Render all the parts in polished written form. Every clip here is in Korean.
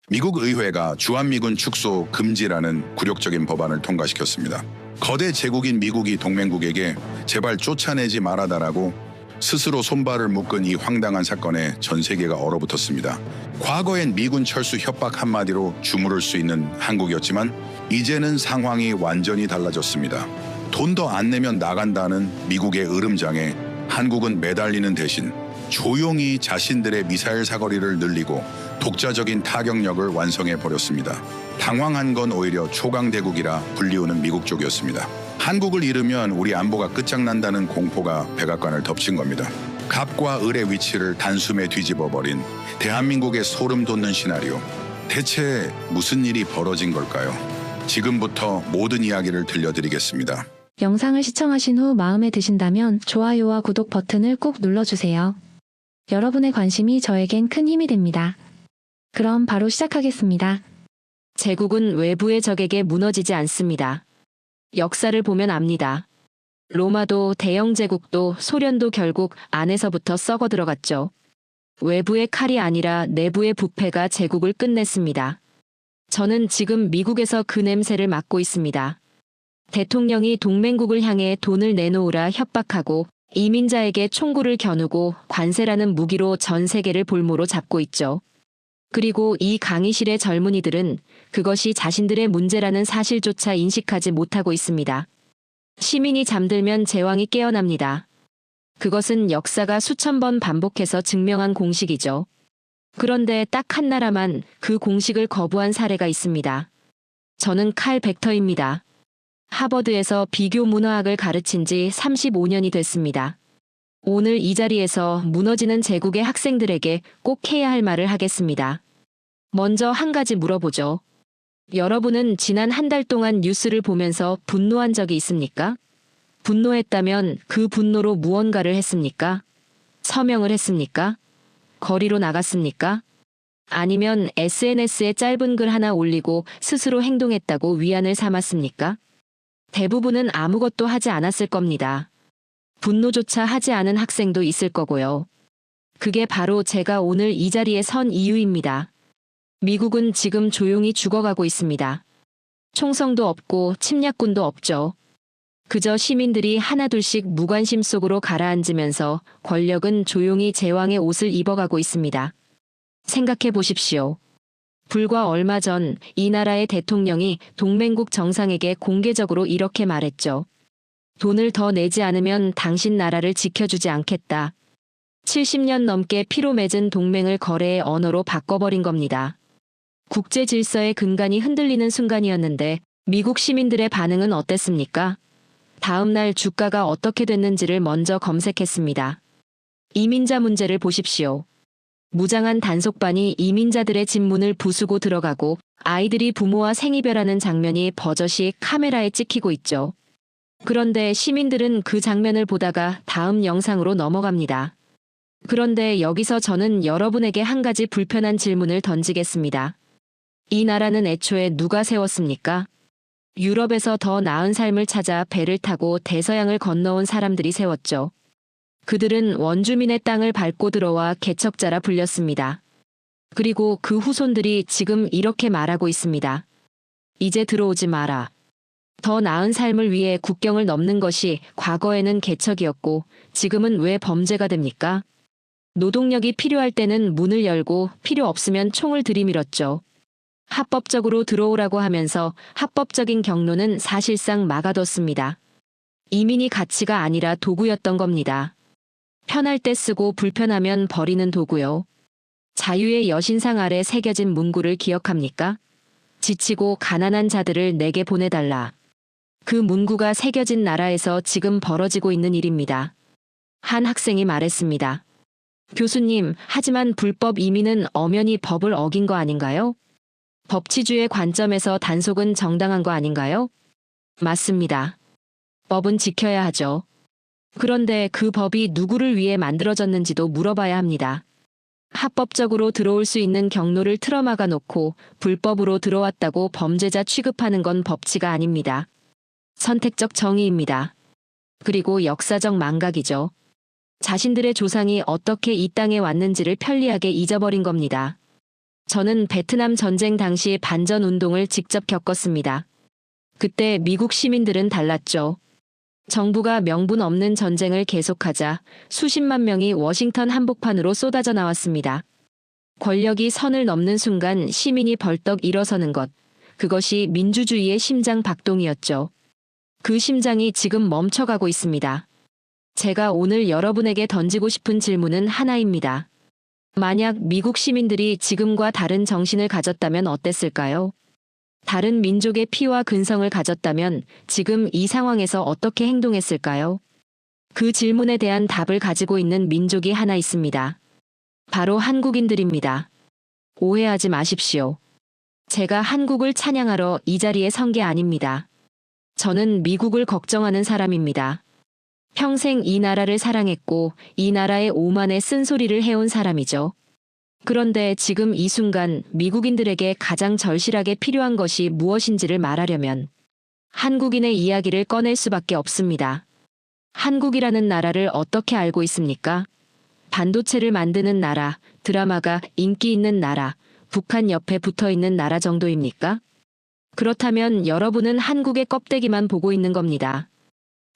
미국 의회가 주한미군 축소 금지라는 굴욕적인 법안을 통과시켰습니다. 거대 제국인 미국이 동맹국에게 제발 쫓아내지 말아달라고 스스로 손발을 묶은 이 황당한 사건에 전 세계가 얼어붙었습니다. 과거엔 미군 철수 협박 한마디로 주무를 수 있는 한국이었지만 이제는 상황이 완전히 달라졌습니다. 돈 더 안 내면 나간다는 미국의 으름장에 한국은 매달리는 대신 조용히 자신들의 미사일 사거리를 늘리고 독자적인 타격력을 완성해 버렸습니다. 당황한 건 오히려 초강대국이라 불리우는 미국 쪽이었습니다. 한국을 잃으면 우리 안보가 끝장난다는 공포가 백악관을 덮친 겁니다. 갑과 을의 위치를 단숨에 뒤집어버린 대한민국의 소름 돋는 시나리오. 대체 무슨 일이 벌어진 걸까요? 지금부터 모든 이야기를 들려드리겠습니다. 영상을 시청하신 후 마음에 드신다면 좋아요와 구독 버튼을 꼭 눌러주세요. 여러분의 관심이 저에겐 큰 힘이 됩니다. 그럼 바로 시작하겠습니다. 제국은 외부의 적에게 무너지지 않습니다. 역사를 보면 압니다. 로마도 대영 제국도 소련도 결국 안에서부터 썩어 들어갔죠. 외부의 칼이 아니라 내부의 부패가 제국을 끝냈습니다. 저는 지금 미국에서 그 냄새를 맡고 있습니다. 대통령이 동맹국을 향해 돈을 내놓으라 협박하고 이민자에게 총구를 겨누고 관세라는 무기로 전 세계를 볼모로 잡고 있죠. 그리고 이 강의실의 젊은이들은 그것이 자신들의 문제라는 사실조차 인식하지 못하고 있습니다. 시민이 잠들면 제왕이 깨어납니다. 그것은 역사가 수천 번 반복해서 증명한 공식이죠. 그런데 딱 한 나라만 그 공식을 거부한 사례가 있습니다. 저는 칼 벡터입니다. 하버드에서 비교 문화학을 가르친 지 35년이 됐습니다. 오늘 이 자리에서 무너지는 제국의 학생들에게 꼭 해야 할 말을 하겠습니다. 먼저 한 가지 물어보죠. 여러분은 지난 한 달 동안 뉴스를 보면서 분노한 적이 있습니까? 분노했다면 그 분노로 무언가를 했습니까? 서명을 했습니까? 거리로 나갔습니까? 아니면 SNS에 짧은 글 하나 올리고 스스로 행동했다고 위안을 삼았습니까? 대부분은 아무것도 하지 않았을 겁니다. 분노조차 하지 않은 학생도 있을 거고요. 그게 바로 제가 오늘 이 자리에 선 이유입니다. 미국은 지금 조용히 죽어가고 있습니다. 총성도 없고 침략군도 없죠. 그저 시민들이 하나둘씩 무관심 속으로 가라앉으면서 권력은 조용히 제왕의 옷을 입어가고 있습니다. 생각해 보십시오. 불과 얼마 전 이 나라의 대통령이 동맹국 정상에게 공개적으로 이렇게 말했죠. 돈을 더 내지 않으면 당신 나라를 지켜주지 않겠다. 70년 넘게 피로 맺은 동맹을 거래의 언어로 바꿔버린 겁니다. 국제 질서의 근간이 흔들리는 순간이었는데 미국 시민들의 반응은 어땠습니까? 다음 날 주가가 어떻게 됐는지를 먼저 검색했습니다. 이민자 문제를 보십시오. 무장한 단속반이 이민자들의 집 문을 부수고 들어가고 아이들이 부모와 생이별하는 장면이 버젓이 카메라에 찍히고 있죠. 그런데 시민들은 그 장면을 보다가 다음 영상으로 넘어갑니다. 그런데 여기서 저는 여러분에게 한 가지 불편한 질문을 던지겠습니다. 이 나라는 애초에 누가 세웠습니까? 유럽에서 더 나은 삶을 찾아 배를 타고 대서양을 건너온 사람들이 세웠죠. 그들은 원주민의 땅을 밟고 들어와 개척자라 불렸습니다. 그리고 그 후손들이 지금 이렇게 말하고 있습니다. 이제 들어오지 마라. 더 나은 삶을 위해 국경을 넘는 것이 과거에는 개척이었고 지금은 왜 범죄가 됩니까? 노동력이 필요할 때는 문을 열고 필요 없으면 총을 들이밀었죠. 합법적으로 들어오라고 하면서 합법적인 경로는 사실상 막아뒀습니다. 이민이 가치가 아니라 도구였던 겁니다. 편할 때 쓰고 불편하면 버리는 도구요. 자유의 여신상 아래 새겨진 문구를 기억합니까? 지치고 가난한 자들을 내게 보내달라. 그 문구가 새겨진 나라에서 지금 벌어지고 있는 일입니다. 한 학생이 말했습니다. 교수님, 하지만 불법 이민은 엄연히 법을 어긴 거 아닌가요? 법치주의 관점에서 단속은 정당한 거 아닌가요? 맞습니다. 법은 지켜야 하죠. 그런데 그 법이 누구를 위해 만들어졌는지도 물어봐야 합니다. 합법적으로 들어올 수 있는 경로를 틀어막아 놓고 불법으로 들어왔다고 범죄자 취급하는 건 법치가 아닙니다. 선택적 정의입니다. 그리고 역사적 망각이죠. 자신들의 조상이 어떻게 이 땅에 왔는지를 편리하게 잊어버린 겁니다. 저는 베트남 전쟁 당시 반전 운동을 직접 겪었습니다. 그때 미국 시민들은 달랐죠. 정부가 명분 없는 전쟁을 계속하자 수십만 명이 워싱턴 한복판으로 쏟아져 나왔습니다. 권력이 선을 넘는 순간 시민이 벌떡 일어서는 것, 그것이 민주주의의 심장 박동이었죠. 그 심장이 지금 멈춰가고 있습니다. 제가 오늘 여러분에게 던지고 싶은 질문은 하나입니다. 만약 미국 시민들이 지금과 다른 정신을 가졌다면 어땠을까요? 다른 민족의 피와 근성을 가졌다면 지금 이 상황에서 어떻게 행동했을까요? 그 질문에 대한 답을 가지고 있는 민족이 하나 있습니다. 바로 한국인들입니다. 오해하지 마십시오. 제가 한국을 찬양하러 이 자리에 선 게 아닙니다. 저는 미국을 걱정하는 사람입니다. 평생 이 나라를 사랑했고 이 나라의 오만에 쓴소리를 해온 사람이죠. 그런데 지금 이 순간 미국인들에게 가장 절실하게 필요한 것이 무엇인지를 말하려면 한국인의 이야기를 꺼낼 수밖에 없습니다. 한국이라는 나라를 어떻게 알고 있습니까? 반도체를 만드는 나라, 드라마가 인기 있는 나라, 북한 옆에 붙어 있는 나라 정도입니까? 그렇다면 여러분은 한국의 껍데기만 보고 있는 겁니다.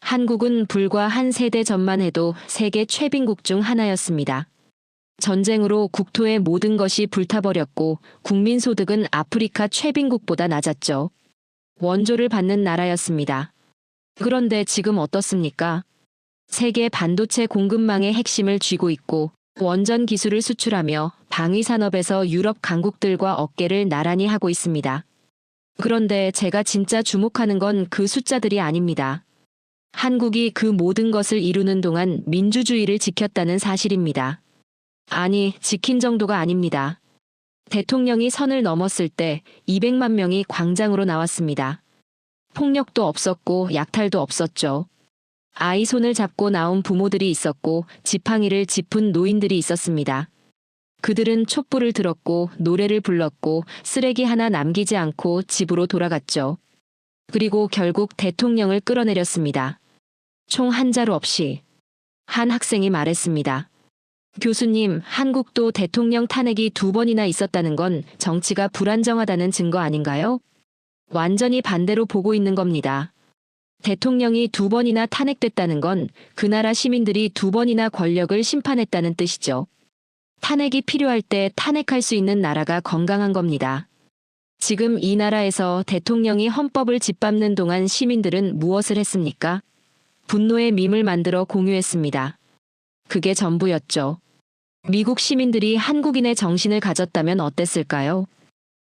한국은 불과 한 세대 전만 해도 세계 최빈국 중 하나였습니다. 전쟁으로 국토의 모든 것이 불타버렸고 국민 소득은 아프리카 최빈국보다 낮았죠. 원조를 받는 나라였습니다. 그런데 지금 어떻습니까? 세계 반도체 공급망의 핵심을 쥐고 있고 원전 기술을 수출하며 방위산업에서 유럽 강국들과 어깨를 나란히 하고 있습니다. 그런데 제가 진짜 주목하는 건 그 숫자들이 아닙니다. 한국이 그 모든 것을 이루는 동안 민주주의를 지켰다는 사실입니다. 아니, 지킨 정도가 아닙니다. 대통령이 선을 넘었을 때 200만 명이 광장으로 나왔습니다. 폭력도 없었고 약탈도 없었죠. 아이 손을 잡고 나온 부모들이 있었고 지팡이를 짚은 노인들이 있었습니다. 그들은 촛불을 들었고 노래를 불렀고 쓰레기 하나 남기지 않고 집으로 돌아갔죠. 그리고 결국 대통령을 끌어내렸습니다. 총 한 자루 없이. 한 학생이 말했습니다. 교수님, 한국도 대통령 탄핵이 2번이나 있었다는 건 정치가 불안정하다는 증거 아닌가요? 완전히 반대로 보고 있는 겁니다. 대통령이 2번이나 탄핵됐다는 건 그 나라 시민들이 2번이나 권력을 심판했다는 뜻이죠. 탄핵이 필요할 때 탄핵할 수 있는 나라가 건강한 겁니다. 지금 이 나라에서 대통령이 헌법을 짓밟는 동안 시민들은 무엇을 했습니까? 분노의 밈을 만들어 공유했습니다. 그게 전부였죠. 미국 시민들이 한국인의 정신을 가졌다면 어땠을까요?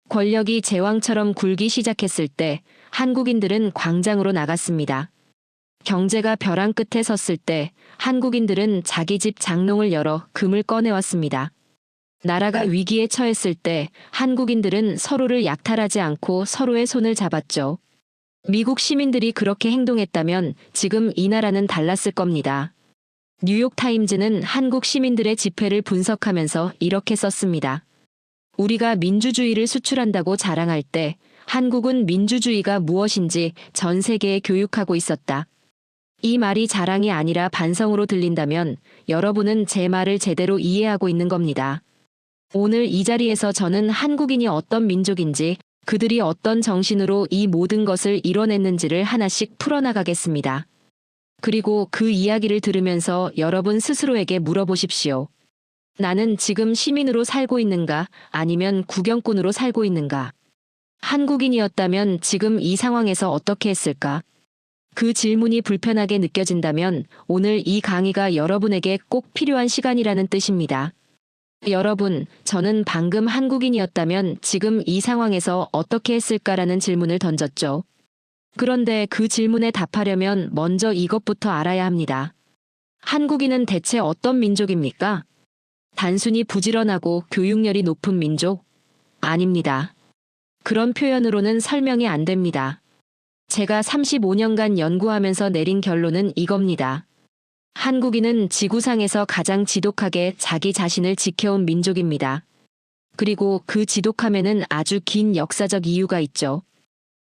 권력이 제왕처럼 굴기 시작했을 때 한국인들은 광장으로 나갔습니다. 경제가 벼랑 끝에 섰을 때 한국인들은 자기 집 장롱을 열어 금을 꺼내왔습니다. 나라가 위기에 처했을 때 한국인들은 서로를 약탈하지 않고 서로의 손을 잡았죠. 미국 시민들이 그렇게 행동했다면 지금 이 나라는 달랐을 겁니다. 뉴욕타임즈는 한국 시민들의 집회를 분석하면서 이렇게 썼습니다. 우리가 민주주의를 수출한다고 자랑할 때 한국은 민주주의가 무엇인지 전 세계에 교육하고 있었다. 이 말이 자랑이 아니라 반성으로 들린다면 여러분은 제 말을 제대로 이해하고 있는 겁니다. 오늘 이 자리에서 저는 한국인이 어떤 민족인지 그들이 어떤 정신으로 이 모든 것을 이뤄냈는지를 하나씩 풀어나가겠습니다. 그리고 그 이야기를 들으면서 여러분 스스로에게 물어보십시오. 나는 지금 시민으로 살고 있는가 아니면 구경꾼으로 살고 있는가? 한국인이었다면 지금 이 상황에서 어떻게 했을까? 그 질문이 불편하게 느껴진다면 오늘 이 강의가 여러분에게 꼭 필요한 시간이라는 뜻입니다. 여러분, 저는 방금 한국인이었다면 지금 이 상황에서 어떻게 했을까라는 질문을 던졌죠. 그런데 그 질문에 답하려면 먼저 이것부터 알아야 합니다. 한국인은 대체 어떤 민족입니까? 단순히 부지런하고 교육열이 높은 민족? 아닙니다. 그런 표현으로는 설명이 안 됩니다. 제가 35년간 연구하면서 내린 결론은 이겁니다. 한국인은 지구상에서 가장 지독하게 자기 자신을 지켜온 민족입니다. 그리고 그 지독함에는 아주 긴 역사적 이유가 있죠.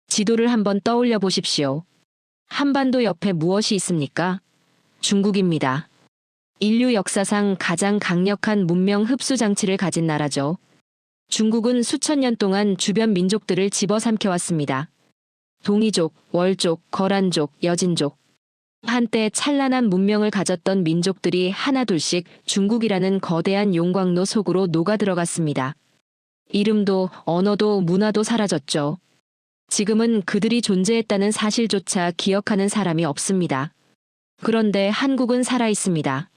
지도를 한번 떠올려 보십시오. 한반도 옆에 무엇이 있습니까? 중국입니다. 인류 역사상 가장 강력한 문명 흡수 장치를 가진 나라죠. 중국은 수천 년 동안 주변 민족들을 집어삼켜왔습니다. 동이족, 월족, 거란족, 여진족. 한때 찬란한 문명을 가졌던 민족들이 하나둘씩 중국이라는 거대한 용광로 속으로 녹아들어갔습니다. 이름도 언어도 문화도 사라졌죠. 지금은 그들이 존재했다는 사실조차 기억하는 사람이 없습니다. 그런데 한국은 살아있습니다.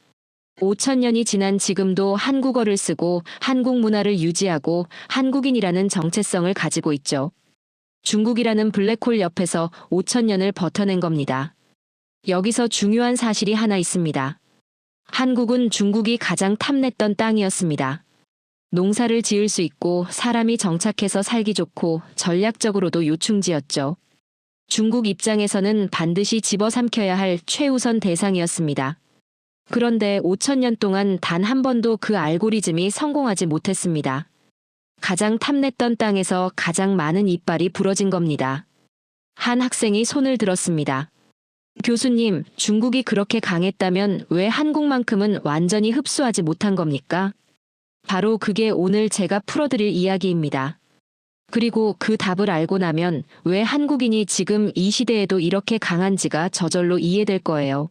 5,000년이 지난 지금도 한국어를 쓰고 한국 문화를 유지하고 한국인이라는 정체성을 가지고 있죠. 중국이라는 블랙홀 옆에서 5,000년을 버텨낸 겁니다. 여기서 중요한 사실이 하나 있습니다. 한국은 중국이 가장 탐냈던 땅이었습니다. 농사를 지을 수 있고 사람이 정착해서 살기 좋고 전략적으로도 요충지였죠. 중국 입장에서는 반드시 집어삼켜야 할 최우선 대상이었습니다. 그런데 5,000년 동안 단 한 번도 그 알고리즘이 성공하지 못했습니다. 가장 탐냈던 땅에서 가장 많은 이빨이 부러진 겁니다. 한 학생이 손을 들었습니다. 교수님, 중국이 그렇게 강했다면 왜 한국만큼은 완전히 흡수하지 못한 겁니까? 바로 그게 오늘 제가 풀어드릴 이야기입니다. 그리고 그 답을 알고 나면 왜 한국인이 지금 이 시대에도 이렇게 강한지가 저절로 이해될 거예요.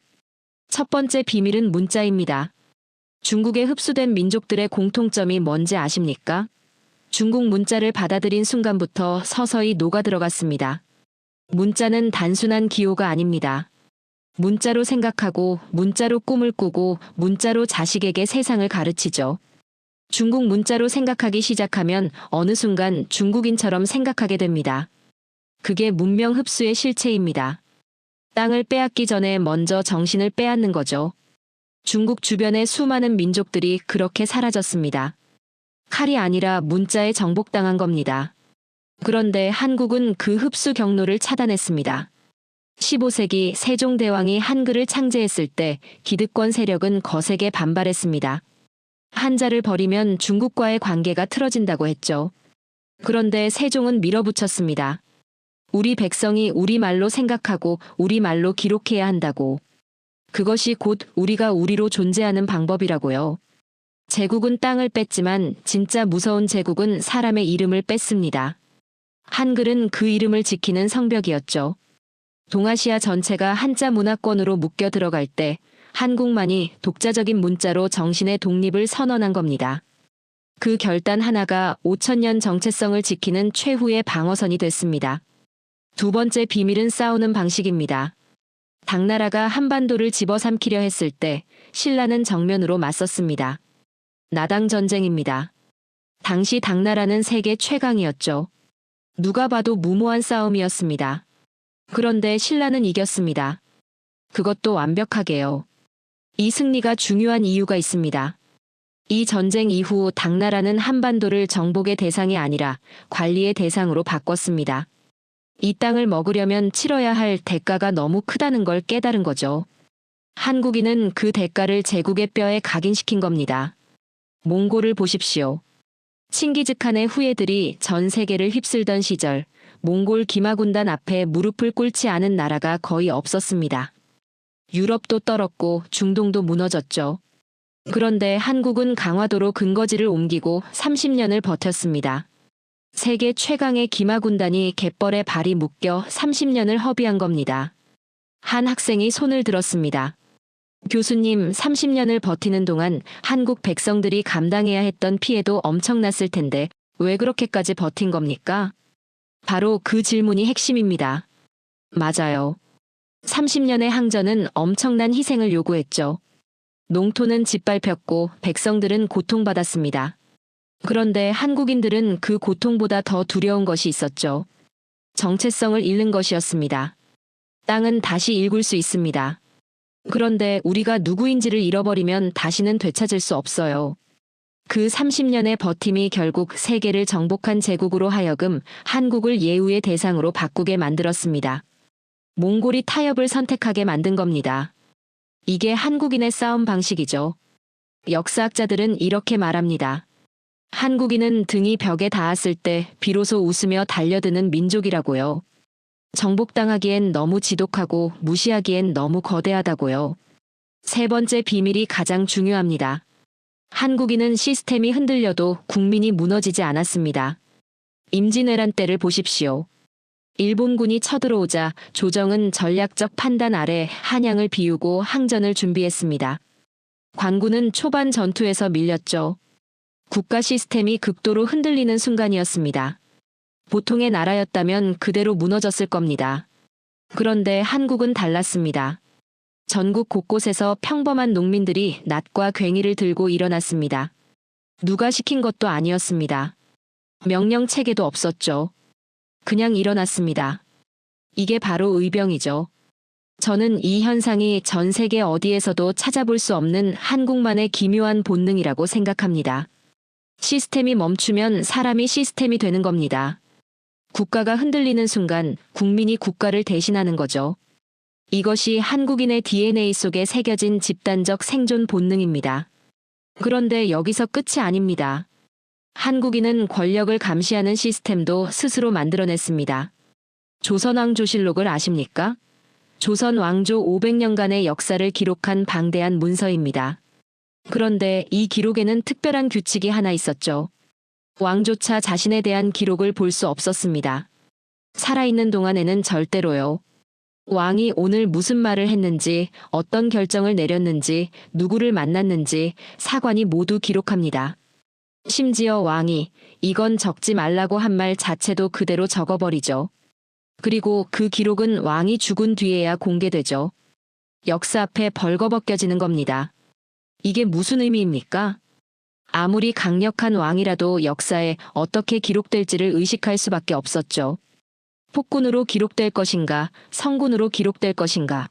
첫 번째 비밀은 문자입니다. 중국에 흡수된 민족들의 공통점이 뭔지 아십니까? 중국 문자를 받아들인 순간부터 서서히 녹아들어갔습니다. 문자는 단순한 기호가 아닙니다. 문자로 생각하고, 문자로 꿈을 꾸고, 문자로 자식에게 세상을 가르치죠. 중국 문자로 생각하기 시작하면 어느 순간 중국인처럼 생각하게 됩니다. 그게 문명 흡수의 실체입니다. 땅을 빼앗기 전에 먼저 정신을 빼앗는 거죠. 중국 주변의 수많은 민족들이 그렇게 사라졌습니다. 칼이 아니라 문자에 정복당한 겁니다. 그런데 한국은 그 흡수 경로를 차단했습니다. 15세기 세종대왕이 한글을 창제했을 때 기득권 세력은 거세게 반발했습니다. 한자를 버리면 중국과의 관계가 틀어진다고 했죠. 그런데 세종은 밀어붙였습니다. 우리 백성이 우리말로 생각하고 우리말로 기록해야 한다고. 그것이 곧 우리가 우리로 존재하는 방법이라고요. 제국은 땅을 뺐지만 진짜 무서운 제국은 사람의 이름을 뺐습니다. 한글은 그 이름을 지키는 성벽이었죠. 동아시아 전체가 한자 문화권으로 묶여 들어갈 때 한국만이 독자적인 문자로 정신의 독립을 선언한 겁니다. 그 결단 하나가 5,000년 정체성을 지키는 최후의 방어선이 됐습니다. 두 번째 비밀은 싸우는 방식입니다. 당나라가 한반도를 집어삼키려 했을 때 신라는 정면으로 맞섰습니다. 나당 전쟁입니다. 당시 당나라는 세계 최강이었죠. 누가 봐도 무모한 싸움이었습니다. 그런데 신라는 이겼습니다. 그것도 완벽하게요. 이 승리가 중요한 이유가 있습니다. 이 전쟁 이후 당나라는 한반도를 정복의 대상이 아니라 관리의 대상으로 바꿨습니다. 이 땅을 먹으려면 치러야 할 대가가 너무 크다는 걸 깨달은 거죠. 한국인은 그 대가를 제국의 뼈에 각인시킨 겁니다. 몽골을 보십시오. 칭기즈칸의 후예들이 전 세계를 휩쓸던 시절 몽골 기마군단 앞에 무릎을 꿇지 않은 나라가 거의 없었습니다. 유럽도 떨었고 중동도 무너졌죠. 그런데 한국은 강화도로 근거지를 옮기고 30년을 버텼습니다. 세계 최강의 기마군단이 갯벌에 발이 묶여 30년을 허비한 겁니다. 한 학생이 손을 들었습니다. 교수님, 30년을 버티는 동안 한국 백성들이 감당해야 했던 피해도 엄청났을 텐데 왜 그렇게까지 버틴 겁니까? 바로 그 질문이 핵심입니다. 맞아요. 30년의 항전은 엄청난 희생을 요구했죠. 농토는 짓밟혔고 백성들은 고통받았습니다. 그런데 한국인들은 그 고통보다 더 두려운 것이 있었죠. 정체성을 잃는 것이었습니다. 땅은 다시 일굴 수 있습니다. 그런데 우리가 누구인지를 잃어버리면 다시는 되찾을 수 없어요. 그 30년의 버팀이 결국 세계를 정복한 제국으로 하여금 한국을 예우의 대상으로 바꾸게 만들었습니다. 몽골이 타협을 선택하게 만든 겁니다. 이게 한국인의 싸움 방식이죠. 역사학자들은 이렇게 말합니다. 한국인은 등이 벽에 닿았을 때 비로소 웃으며 달려드는 민족이라고요. 정복당하기엔 너무 지독하고 무시하기엔 너무 거대하다고요. 세 번째 비밀이 가장 중요합니다. 한국인은 시스템이 흔들려도 국민이 무너지지 않았습니다. 임진왜란 때를 보십시오. 일본군이 쳐들어오자 조정은 전략적 판단 아래 한양을 비우고 항전을 준비했습니다. 관군은 초반 전투에서 밀렸죠. 국가 시스템이 극도로 흔들리는 순간이었습니다. 보통의 나라였다면 그대로 무너졌을 겁니다. 그런데 한국은 달랐습니다. 전국 곳곳에서 평범한 농민들이 낫과 괭이를 들고 일어났습니다. 누가 시킨 것도 아니었습니다. 명령 체계도 없었죠. 그냥 일어났습니다. 이게 바로 의병이죠. 저는 이 현상이 전 세계 어디에서도 찾아볼 수 없는 한국만의 기묘한 본능이라고 생각합니다. 시스템이 멈추면 사람이 시스템이 되는 겁니다. 국가가 흔들리는 순간 국민이 국가를 대신하는 거죠. 이것이 한국인의 DNA 속에 새겨진 집단적 생존 본능입니다. 그런데 여기서 끝이 아닙니다. 한국인은 권력을 감시하는 시스템도 스스로 만들어냈습니다. 조선왕조실록을 아십니까? 조선 왕조 500년간의 역사를 기록한 방대한 문서입니다. 그런데 이 기록에는 특별한 규칙이 하나 있었죠. 왕조차 자신에 대한 기록을 볼 수 없었습니다. 살아있는 동안에는 절대로요. 왕이 오늘 무슨 말을 했는지, 어떤 결정을 내렸는지, 누구를 만났는지 사관이 모두 기록합니다. 심지어 왕이 이건 적지 말라고 한 말 자체도 그대로 적어버리죠. 그리고 그 기록은 왕이 죽은 뒤에야 공개되죠. 역사 앞에 벌거벗겨지는 겁니다. 이게 무슨 의미입니까? 아무리 강력한 왕이라도 역사에 어떻게 기록될지를 의식할 수밖에 없었죠. 폭군으로 기록될 것인가, 성군으로 기록될 것인가.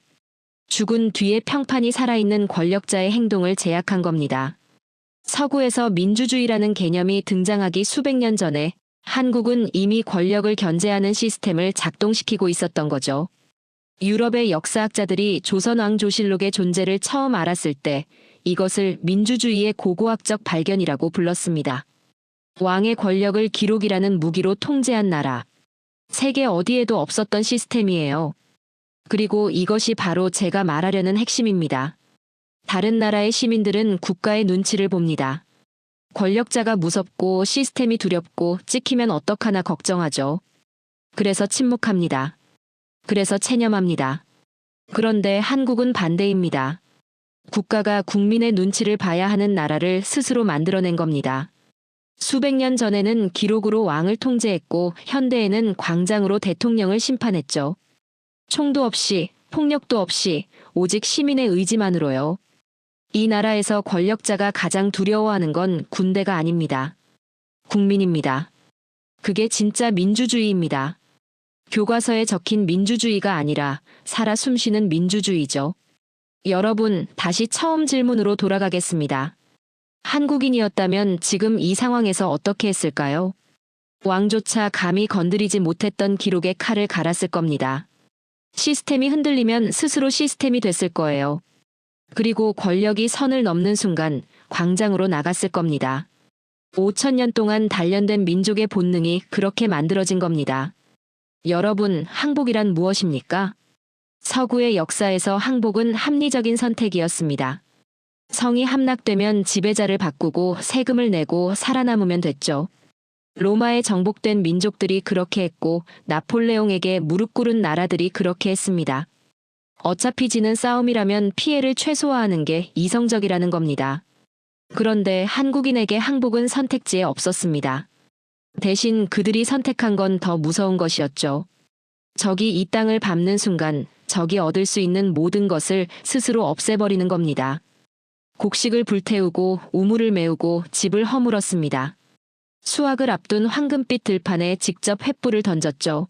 죽은 뒤에 평판이 살아있는 권력자의 행동을 제약한 겁니다. 서구에서 민주주의라는 개념이 등장하기 수백 년 전에 한국은 이미 권력을 견제하는 시스템을 작동시키고 있었던 거죠. 유럽의 역사학자들이 조선왕조실록의 존재를 처음 알았을 때 이것을 민주주의의 고고학적 발견이라고 불렀습니다. 왕의 권력을 기록이라는 무기로 통제한 나라. 세계 어디에도 없었던 시스템이에요. 그리고 이것이 바로 제가 말하려는 핵심입니다. 다른 나라의 시민들은 국가의 눈치를 봅니다. 권력자가 무섭고 시스템이 두렵고 찍히면 어떡하나 걱정하죠. 그래서 침묵합니다. 그래서 체념합니다. 그런데 한국은 반대입니다. 국가가 국민의 눈치를 봐야 하는 나라를 스스로 만들어낸 겁니다. 수백 년 전에는 기록으로 왕을 통제했고 현대에는 광장으로 대통령을 심판했죠. 총도 없이 폭력도 없이 오직 시민의 의지만으로요. 이 나라에서 권력자가 가장 두려워하는 건 군대가 아닙니다. 국민입니다. 그게 진짜 민주주의입니다. 교과서에 적힌 민주주의가 아니라 살아 숨쉬는 민주주의죠. 여러분, 다시 처음 질문으로 돌아가겠습니다. 한국인이었다면 지금 이 상황에서 어떻게 했을까요? 왕조차 감히 건드리지 못했던 기록에 칼을 갈았을 겁니다. 시스템이 흔들리면 스스로 시스템이 됐을 거예요. 그리고 권력이 선을 넘는 순간 광장으로 나갔을 겁니다. 5,000년 동안 단련된 민족의 본능이 그렇게 만들어진 겁니다. 여러분, 항복이란 무엇입니까? 서구의 역사에서 항복은 합리적인 선택이었습니다. 성이 함락되면 지배자를 바꾸고 세금을 내고 살아남으면 됐죠. 로마에 정복된 민족들이 그렇게 했고 나폴레옹에게 무릎 꿇은 나라들이 그렇게 했습니다. 어차피 지는 싸움이라면 피해를 최소화하는 게 이성적이라는 겁니다. 그런데 한국인에게 항복은 선택지에 없었습니다. 대신 그들이 선택한 건 더 무서운 것이었죠. 적이 이 땅을 밟는 순간 적이 얻을 수 있는 모든 것을 스스로 없애버리는 겁니다. 곡식을 불태우고 우물을 메우고 집을 허물었습니다. 수확을 앞둔 황금빛 들판에 직접 횃불을 던졌죠.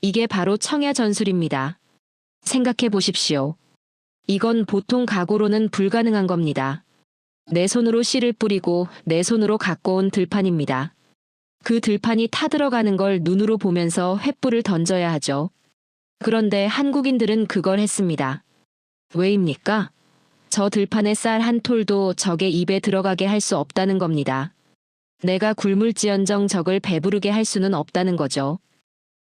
이게 바로 청야 전술입니다. 생각해 보십시오. 이건 보통 각오로는 불가능한 겁니다. 내 손으로 씨를 뿌리고 내 손으로 갖고 온 들판입니다. 그 들판이 타들어가는 걸 눈으로 보면서 횃불을 던져야 하죠. 그런데 한국인들은 그걸 했습니다. 왜입니까? 저 들판의 쌀 한 톨도 적의 입에 들어가게 할 수 없다는 겁니다. 내가 굶을지언정 적을 배부르게 할 수는 없다는 거죠.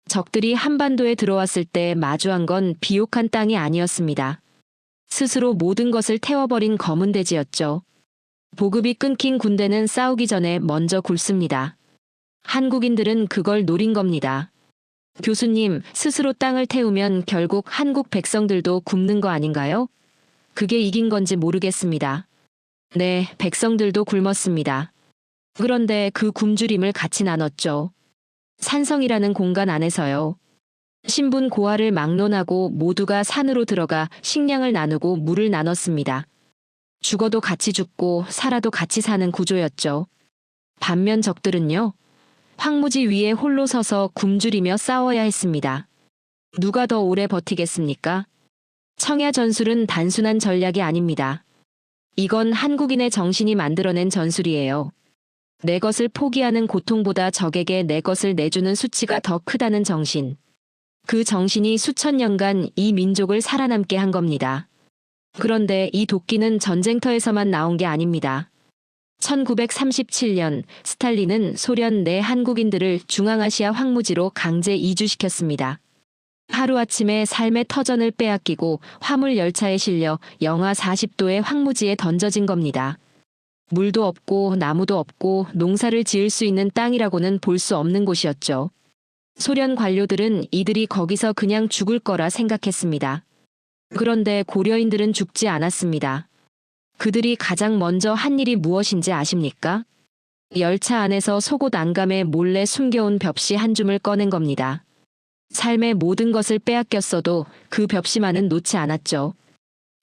적들이 한반도에 들어왔을 때 마주한 건 비옥한 땅이 아니었습니다. 스스로 모든 것을 태워버린 검은 돼지였죠. 보급이 끊긴 군대는 싸우기 전에 먼저 굴습니다. 한국인들은 그걸 노린 겁니다. 교수님, 스스로 땅을 태우면 결국 한국 백성들도 굶는 거 아닌가요? 그게 이긴 건지 모르겠습니다. 네, 백성들도 굶었습니다. 그런데 그 굶주림을 같이 나눴죠. 산성이라는 공간 안에서요. 신분 고하를 막론하고 모두가 산으로 들어가 식량을 나누고 물을 나눴습니다. 죽어도 같이 죽고 살아도 같이 사는 구조였죠. 반면 적들은요. 황무지 위에 홀로 서서 굶주리며 싸워야 했습니다. 누가 더 오래 버티겠습니까? 청야 전술은 단순한 전략이 아닙니다. 이건 한국인의 정신이 만들어낸 전술이에요. 내 것을 포기하는 고통보다 적에게 내 것을 내주는 수치가 더 크다는 정신. 그 정신이 수천 년간 이 민족을 살아남게 한 겁니다. 그런데 이 도끼는 전쟁터에서만 나온 게 아닙니다. 1937년 스탈린은 소련 내 한국인들을 중앙아시아 황무지로 강제 이주시켰습니다. 하루아침에 삶의 터전을 빼앗기고 화물 열차에 실려 영하 40도의 황무지에 던져진 겁니다. 물도 없고 나무도 없고 농사를 지을 수 있는 땅이라고는 볼 수 없는 곳이었죠. 소련 관료들은 이들이 거기서 그냥 죽을 거라 생각했습니다. 그런데 고려인들은 죽지 않았습니다. 그들이 가장 먼저 한 일이 무엇인지 아십니까? 열차 안에서 속옷 안감에 몰래 숨겨온 벽시 한 줌을 꺼낸 겁니다. 삶의 모든 것을 빼앗겼어도 그 벽시만은 놓지 않았죠.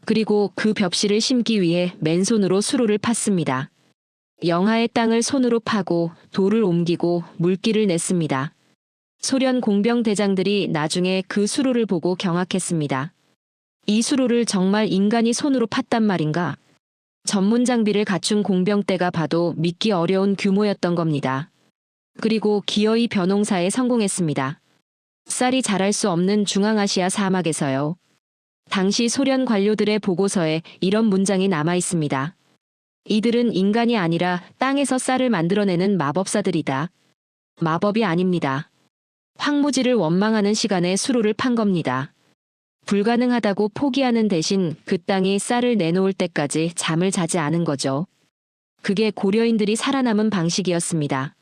그리고 그 벽시를 심기 위해 맨손으로 수로를 팠습니다. 영하의 땅을 손으로 파고 돌을 옮기고 물기를 냈습니다. 소련 공병 대장들이 나중에 그 수로를 보고 경악했습니다. 이 수로를 정말 인간이 손으로 팠단 말인가? 전문 장비를 갖춘 공병대가 봐도 믿기 어려운 규모였던 겁니다. 그리고 기어이 벼농사에 성공했습니다. 쌀이 자랄 수 없는 중앙아시아 사막에서요. 당시 소련 관료들의 보고서에 이런 문장이 남아 있습니다. 이들은 인간이 아니라 땅에서 쌀을 만들어내는 마법사들이다. 마법이 아닙니다. 황무지를 원망하는 시간에 수로를 판 겁니다. 불가능하다고 포기하는 대신 그 땅이 쌀을 내놓을 때까지 잠을 자지 않은 거죠. 그게 고려인들이 살아남은 방식이었습니다.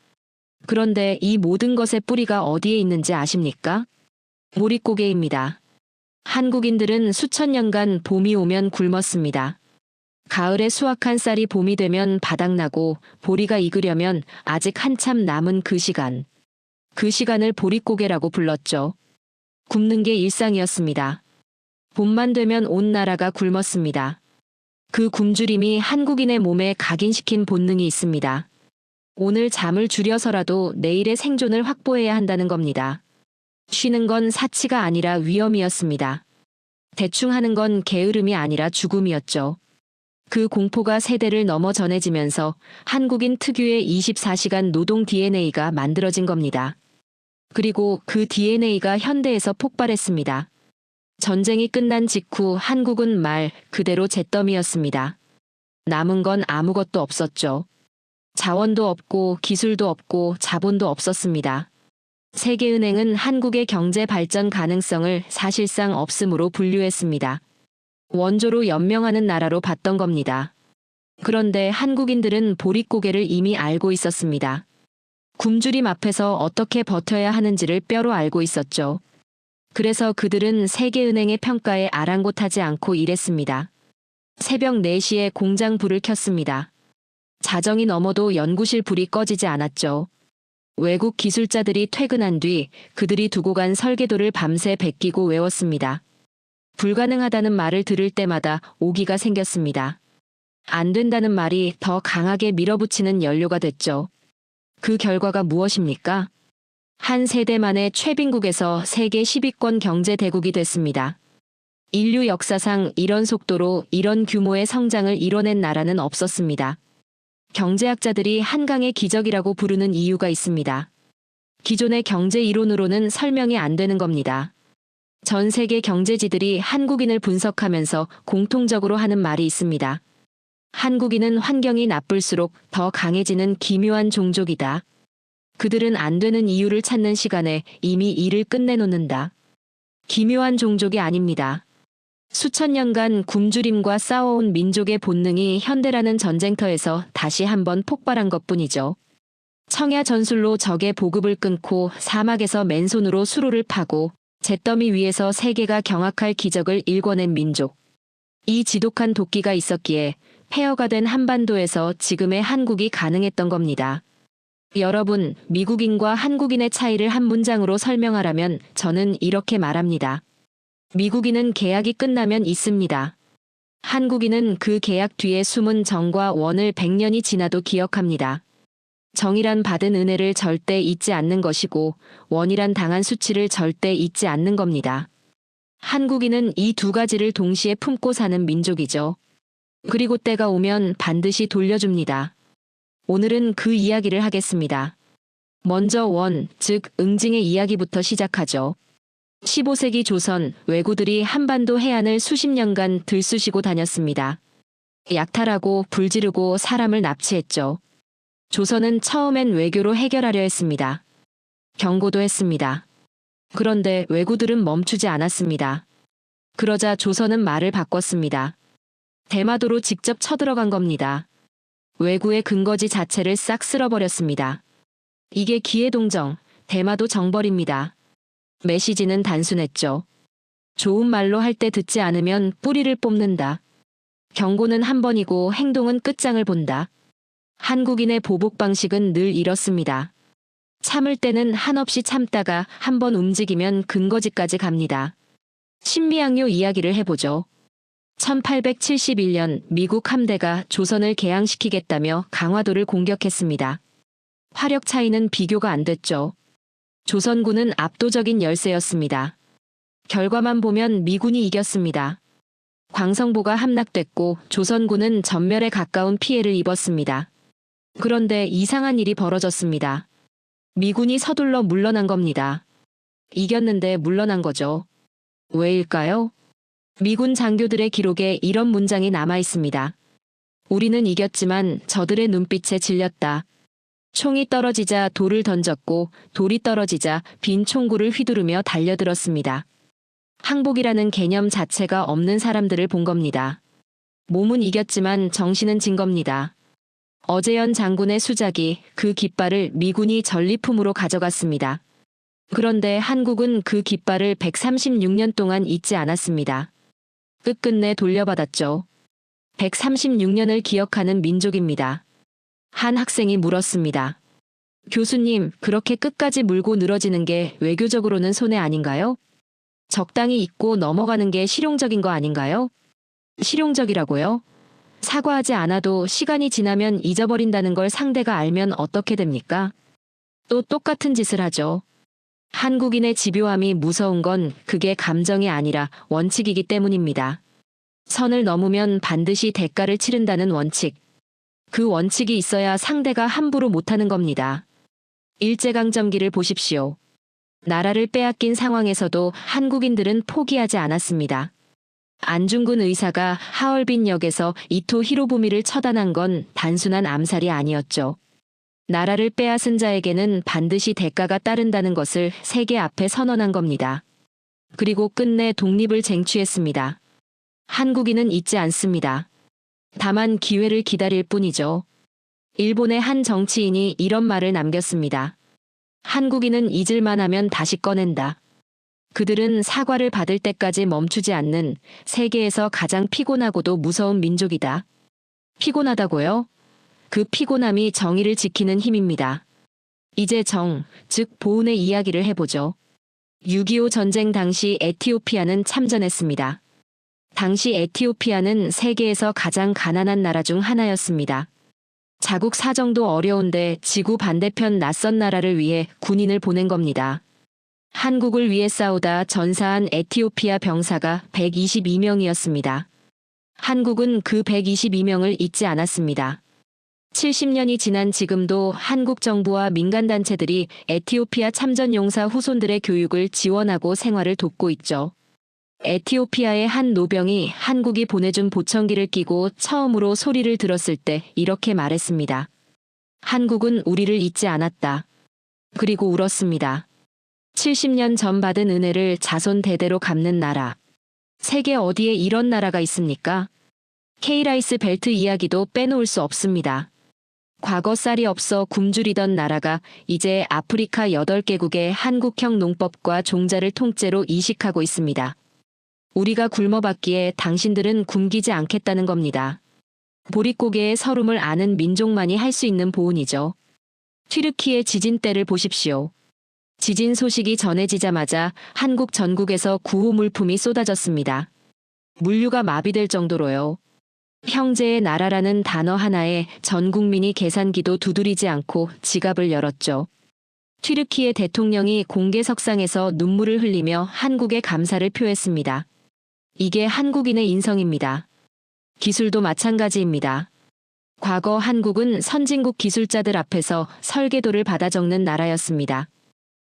그런데 이 모든 것의 뿌리가 어디에 있는지 아십니까? 보릿고개입니다. 한국인들은 수천 년간 봄이 오면 굶었습니다. 가을에 수확한 쌀이 봄이 되면 바닥나고 보리가 익으려면 아직 한참 남은 그 시간. 그 시간을 보릿고개라고 불렀죠. 굶는 게 일상이었습니다. 봄만 되면 온 나라가 굶었습니다. 그 굶주림이 한국인의 몸에 각인시킨 본능이 있습니다. 오늘 잠을 줄여서라도 내일의 생존을 확보해야 한다는 겁니다. 쉬는 건 사치가 아니라 위험이었습니다. 대충 하는 건 게으름이 아니라 죽음이었죠. 그 공포가 세대를 넘어 전해지면서 한국인 특유의 24시간 노동 DNA가 만들어진 겁니다. 그리고 그 DNA가 현대에서 폭발했습니다. 전쟁이 끝난 직후 한국은 말 그대로 잿더미였습니다. 남은 건 아무것도 없었죠. 자원도 없고 기술도 없고 자본도 없었습니다. 세계은행은 한국의 경제 발전 가능성을 사실상 없음으로 분류했습니다. 원조로 연명하는 나라로 봤던 겁니다. 그런데 한국인들은 보릿고개를 이미 알고 있었습니다. 굶주림 앞에서 어떻게 버텨야 하는지를 뼈로 알고 있었죠. 그래서 그들은 세계은행의 평가에 아랑곳하지 않고 일했습니다. 새벽 4시에 공장 불을 켰습니다. 자정이 넘어도 연구실 불이 꺼지지 않았죠. 외국 기술자들이 퇴근한 뒤 그들이 두고 간 설계도를 밤새 베끼고 외웠습니다. 불가능하다는 말을 들을 때마다 오기가 생겼습니다. 안 된다는 말이 더 강하게 밀어붙이는 연료가 됐죠. 그 결과가 무엇입니까? 한 세대 만에 최빈국에서 세계 10위권 경제대국이 됐습니다. 인류 역사상 이런 속도로 이런 규모의 성장을 이뤄낸 나라는 없었습니다. 경제학자들이 한강의 기적이라고 부르는 이유가 있습니다. 기존의 경제 이론으로는 설명이 안 되는 겁니다. 전 세계 경제지들이 한국인을 분석하면서 공통적으로 하는 말이 있습니다. 한국인은 환경이 나쁠수록 더 강해지는 기묘한 종족이다. 그들은 안 되는 이유를 찾는 시간에 이미 일을 끝내놓는다. 기묘한 종족이 아닙니다. 수천 년간 굶주림과 싸워온 민족의 본능이 현대라는 전쟁터에서 다시 한번 폭발한 것뿐이죠. 청야 전술로 적의 보급을 끊고 사막에서 맨손으로 수로를 파고 잿더미 위에서 세계가 경악할 기적을 일궈낸 민족. 이 지독한 도끼가 있었기에 폐허가 된 한반도에서 지금의 한국이 가능했던 겁니다. 여러분, 미국인과 한국인의 차이를 한 문장으로 설명하라면 저는 이렇게 말합니다. 미국인은 계약이 끝나면 있습니다. 한국인은 그 계약 뒤에 숨은 정과 원을 100년이 지나도 기억합니다. 정이란 받은 은혜를 절대 잊지 않는 것이고 원이란 당한 수치를 절대 잊지 않는 겁니다. 한국인은 이 두 가지를 동시에 품고 사는 민족이죠. 그리고 때가 오면 반드시 돌려줍니다. 오늘은 그 이야기를 하겠습니다. 먼저 원, 즉 응징의 이야기부터 시작하죠. 15세기 조선, 왜구들이 한반도 해안을 수십 년간 들쑤시고 다녔습니다. 약탈하고 불지르고 사람을 납치했죠. 조선은 처음엔 외교로 해결하려 했습니다. 경고도 했습니다. 그런데 왜구들은 멈추지 않았습니다. 그러자 조선은 말을 바꿨습니다. 대마도로 직접 쳐들어간 겁니다. 왜구의 근거지 자체를 싹 쓸어버렸습니다. 이게 기회동정, 대마도 정벌입니다. 메시지는 단순했죠. 좋은 말로 할 때 듣지 않으면 뿌리를 뽑는다. 경고는 한 번이고 행동은 끝장을 본다. 한국인의 보복 방식은 늘 이렇습니다. 참을 때는 한없이 참다가 한 번 움직이면 근거지까지 갑니다. 신비항요 이야기를 해보죠. 1871년 미국 함대가 조선을 개항시키겠다며 강화도를 공격했습니다. 화력 차이는 비교가 안 됐죠. 조선군은 압도적인 열세였습니다. 결과만 보면 미군이 이겼습니다. 광성보가 함락됐고 조선군은 전멸에 가까운 피해를 입었습니다. 그런데 이상한 일이 벌어졌습니다. 미군이 서둘러 물러난 겁니다. 이겼는데 물러난 거죠. 왜일까요? 미군 장교들의 기록에 이런 문장이 남아 있습니다. 우리는 이겼지만 저들의 눈빛에 질렸다. 총이 떨어지자 돌을 던졌고 돌이 떨어지자 빈 총구를 휘두르며 달려들었습니다. 항복이라는 개념 자체가 없는 사람들을 본 겁니다. 몸은 이겼지만 정신은 진 겁니다. 어재현 장군의 수작이 그 깃발을 미군이 전리품으로 가져갔습니다. 그런데 한국은 그 깃발을 136년 동안 잊지 않았습니다. 끝끝내 돌려받았죠. 136년을 기억하는 민족입니다. 한 학생이 물었습니다. 교수님, 그렇게 끝까지 물고 늘어지는 게 외교적으로는 손해 아닌가요? 적당히 잊고 넘어가는 게 실용적인 거 아닌가요? 실용적이라고요? 사과하지 않아도 시간이 지나면 잊어버린다는 걸 상대가 알면 어떻게 됩니까? 또 똑같은 짓을 하죠. 한국인의 집요함이 무서운 건 그게 감정이 아니라 원칙이기 때문입니다. 선을 넘으면 반드시 대가를 치른다는 원칙. 그 원칙이 있어야 상대가 함부로 못하는 겁니다. 일제강점기를 보십시오. 나라를 빼앗긴 상황에서도 한국인들은 포기하지 않았습니다. 안중근 의사가 하얼빈역에서 이토 히로부미를 처단한 건 단순한 암살이 아니었죠. 나라를 빼앗은 자에게는 반드시 대가가 따른다는 것을 세계 앞에 선언한 겁니다. 그리고 끝내 독립을 쟁취했습니다. 한국인은 잊지 않습니다. 다만 기회를 기다릴 뿐이죠. 일본의 한 정치인이 이런 말을 남겼습니다. 한국인은 잊을만 하면 다시 꺼낸다. 그들은 사과를 받을 때까지 멈추지 않는 세계에서 가장 피곤하고도 무서운 민족이다. 피곤하다고요? 그 피곤함이 정의를 지키는 힘입니다. 이제 정, 즉 보훈의 이야기를 해보죠. 6.25 전쟁 당시 에티오피아는 참전했습니다. 당시 에티오피아는 세계에서 가장 가난한 나라 중 하나였습니다. 자국 사정도 어려운데 지구 반대편 낯선 나라를 위해 군인을 보낸 겁니다. 한국을 위해 싸우다 전사한 에티오피아 병사가 122명이었습니다. 한국은 그 122명을 잊지 않았습니다. 70년이 지난 지금도 한국 정부와 민간단체들이 에티오피아 참전용사 후손들의 교육을 지원하고 생활을 돕고 있죠. 에티오피아의 한 노병이 한국이 보내준 보청기를 끼고 처음으로 소리를 들었을 때 이렇게 말했습니다. 한국은 우리를 잊지 않았다. 그리고 울었습니다. 70년 전 받은 은혜를 자손 대대로 갚는 나라. 세계 어디에 이런 나라가 있습니까? K라이스 벨트 이야기도 빼놓을 수 없습니다. 과거 쌀이 없어 굶주리던 나라가 이제 아프리카 8개국의 한국형 농법과 종자를 통째로 이식하고 있습니다. 우리가 굶어봤기에 당신들은 굶기지 않겠다는 겁니다. 보릿고개의 서름을 아는 민족만이 할 수 있는 보은이죠. 튀르키의 지진 때를 보십시오. 지진 소식이 전해지자마자 한국 전국에서 구호 물품이 쏟아졌습니다. 물류가 마비될 정도로요. 형제의 나라라는 단어 하나에 전 국민이 계산기도 두드리지 않고 지갑을 열었죠. 튀르키예 대통령이 공개석상에서 눈물을 흘리며 한국에 감사를 표했습니다. 이게 한국인의 인성입니다. 기술도 마찬가지입니다. 과거 한국은 선진국 기술자들 앞에서 설계도를 받아 적는 나라였습니다.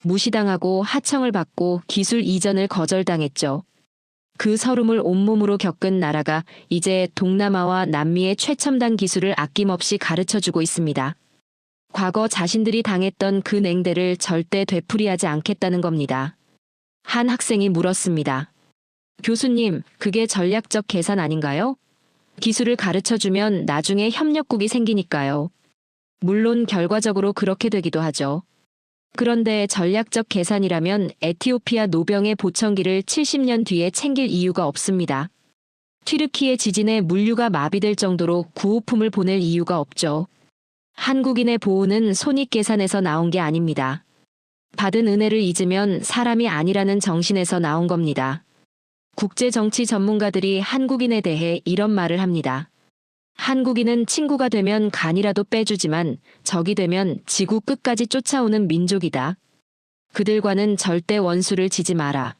무시당하고 하청을 받고 기술 이전을 거절당했죠. 그 서름을 온몸으로 겪은 나라가 이제 동남아와 남미의 최첨단 기술을 아낌없이 가르쳐주고 있습니다. 과거 자신들이 당했던 그 냉대를 절대 되풀이하지 않겠다는 겁니다. 한 학생이 물었습니다. 교수님, 그게 전략적 계산 아닌가요? 기술을 가르쳐주면 나중에 협력국이 생기니까요. 물론 결과적으로 그렇게 되기도 하죠. 그런데 전략적 계산이라면 에티오피아 노병의 보청기를 70년 뒤에 챙길 이유가 없습니다. 튀르키예 지진에 물류가 마비될 정도로 구호품을 보낼 이유가 없죠. 한국인의 보호는 손익계산에서 나온 게 아닙니다. 받은 은혜를 잊으면 사람이 아니라는 정신에서 나온 겁니다. 국제정치 전문가들이 한국인에 대해 이런 말을 합니다. 한국인은 친구가 되면 간이라도 빼주지만 적이 되면 지구 끝까지 쫓아오는 민족이다. 그들과는 절대 원수를 지지 마라.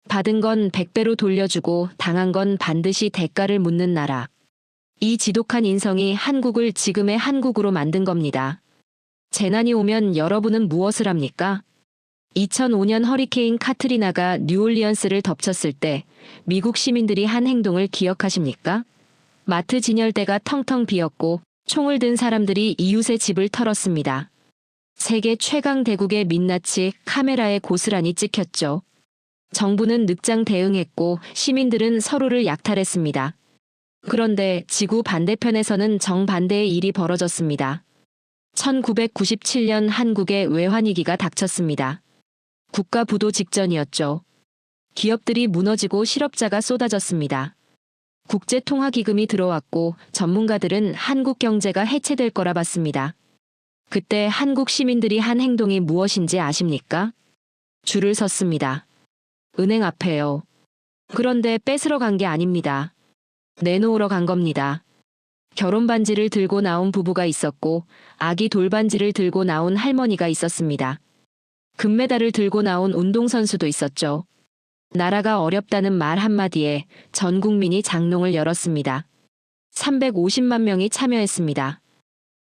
받은 건 100배로 돌려주고 당한 건 반드시 대가를 묻는 나라. 이 지독한 인성이 한국을 지금의 한국으로 만든 겁니다. 재난이 오면 여러분은 무엇을 합니까? 2005년 허리케인 카트리나가 뉴올리언스를 덮쳤을 때 미국 시민들이 한 행동을 기억하십니까? 마트 진열대가 텅텅 비었고 총을 든 사람들이 이웃의 집을 털었습니다. 세계 최강 대국의 민낯이 카메라에 고스란히 찍혔죠. 정부는 늑장 대응했고 시민들은 서로를 약탈했습니다. 그런데 지구 반대편에서는 정반대의 일이 벌어졌습니다. 1997년 한국에 외환위기가 닥쳤습니다. 국가 부도 직전이었죠. 기업들이 무너지고 실업자가 쏟아졌습니다. 국제통화기금이 들어왔고 전문가들은 한국 경제가 해체될 거라 봤습니다. 그때 한국 시민들이 한 행동이 무엇인지 아십니까? 줄을 섰습니다. 은행 앞에요. 그런데 뺏으러 간 게 아닙니다. 내놓으러 간 겁니다. 결혼 반지를 들고 나온 부부가 있었고 아기 돌반지를 들고 나온 할머니가 있었습니다. 금메달을 들고 나온 운동선수도 있었죠. 나라가 어렵다는 말 한마디에 전 국민이 장롱을 열었습니다. 350만 명이 참여했습니다.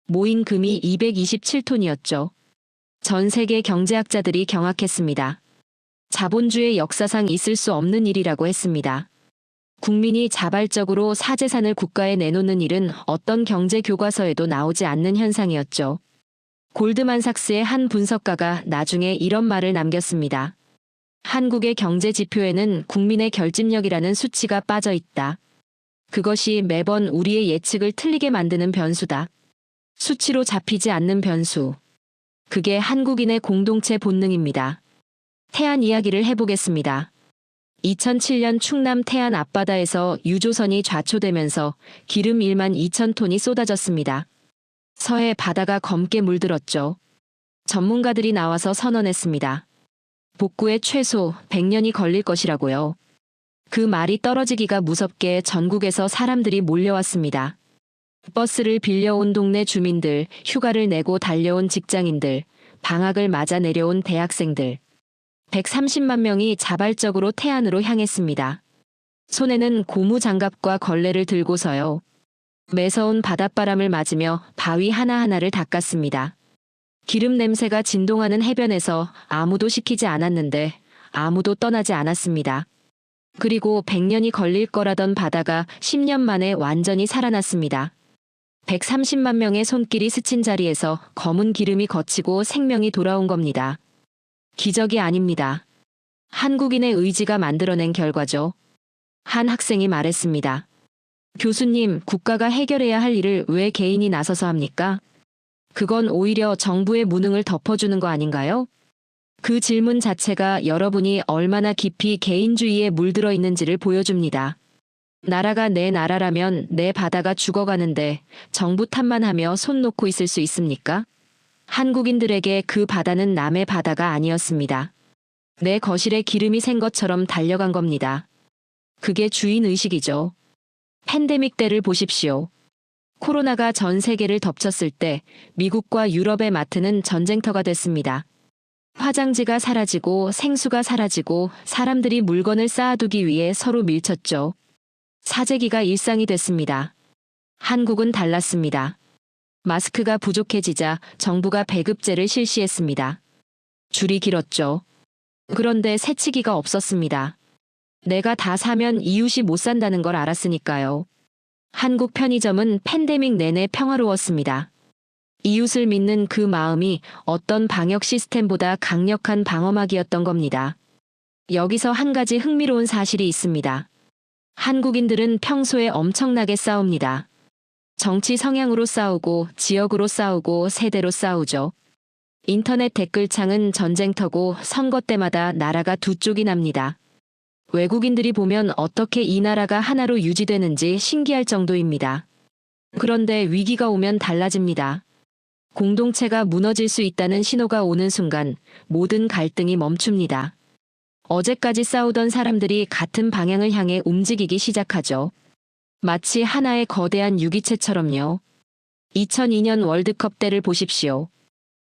모인 금이 227톤이었죠. 전 세계 경제학자들이 경악했습니다. 자본주의 역사상 있을 수 없는 일이라고 했습니다. 국민이 자발적으로 사재산을 국가에 내놓는 일은 어떤 경제 교과서에도 나오지 않는 현상이었죠. 골드만삭스의 한 분석가가 나중에 이런 말을 남겼습니다. 한국의 경제 지표에는 국민의 결집력이라는 수치가 빠져 있다. 그것이 매번 우리의 예측을 틀리게 만드는 변수다. 수치로 잡히지 않는 변수. 그게 한국인의 공동체 본능입니다. 태안 이야기를 해보겠습니다. 2007년 충남 태안 앞바다에서 유조선이 좌초되면서 기름 1만 2천 톤이 쏟아졌습니다. 서해 바다가 검게 물들었죠. 전문가들이 나와서 선언했습니다. 복구에 최소 100년이 걸릴 것이라고요. 그 말이 떨어지기가 무섭게 전국에서 사람들이 몰려왔습니다. 버스를 빌려온 동네 주민들, 휴가를 내고 달려온 직장인들, 방학을 맞아 내려온 대학생들. 130만 명이 자발적으로 태안으로 향했습니다. 손에는 고무 장갑과 걸레를 들고서요. 매서운 바닷바람을 맞으며 바위 하나하나를 닦았습니다. 기름 냄새가 진동하는 해변에서 아무도 시키지 않았는데 아무도 떠나지 않았습니다. 그리고 100년이 걸릴 거라던 바다가 10년 만에 완전히 살아났습니다. 130만 명의 손길이 스친 자리에서 검은 기름이 걷히고 생명이 돌아온 겁니다. 기적이 아닙니다. 한국인의 의지가 만들어낸 결과죠. 한 학생이 말했습니다. 교수님, 국가가 해결해야 할 일을 왜 개인이 나서서 합니까? 그건 오히려 정부의 무능을 덮어주는 거 아닌가요? 그 질문 자체가 여러분이 얼마나 깊이 개인주의에 물들어 있는지를 보여줍니다. 나라가 내 나라라면 내 바다가 죽어가는데 정부 탓만 하며 손 놓고 있을 수 있습니까? 한국인들에게 그 바다는 남의 바다가 아니었습니다. 내 거실에 기름이 샌 것처럼 달려간 겁니다. 그게 주인의식이죠. 팬데믹 때를 보십시오. 코로나가 전 세계를 덮쳤을 때 미국과 유럽의 마트는 전쟁터가 됐습니다. 화장지가 사라지고 생수가 사라지고 사람들이 물건을 쌓아두기 위해 서로 밀쳤죠. 사재기가 일상이 됐습니다. 한국은 달랐습니다. 마스크가 부족해지자 정부가 배급제를 실시했습니다. 줄이 길었죠. 그런데 새치기가 없었습니다. 내가 다 사면 이웃이 못 산다는 걸 알았으니까요. 한국 편의점은 팬데믹 내내 평화로웠습니다. 이웃을 믿는 그 마음이 어떤 방역 시스템보다 강력한 방어막이었던 겁니다. 여기서 한 가지 흥미로운 사실이 있습니다. 한국인들은 평소에 엄청나게 싸웁니다. 정치 성향으로 싸우고 지역으로 싸우고 세대로 싸우죠. 인터넷 댓글창은 전쟁터고 선거 때마다 나라가 두 쪽이 납니다. 외국인들이 보면 어떻게 이 나라가 하나로 유지되는지 신기할 정도입니다. 그런데 위기가 오면 달라집니다. 공동체가 무너질 수 있다는 신호가 오는 순간 모든 갈등이 멈춥니다. 어제까지 싸우던 사람들이 같은 방향을 향해 움직이기 시작하죠. 마치 하나의 거대한 유기체처럼요. 2002년 월드컵 때를 보십시오.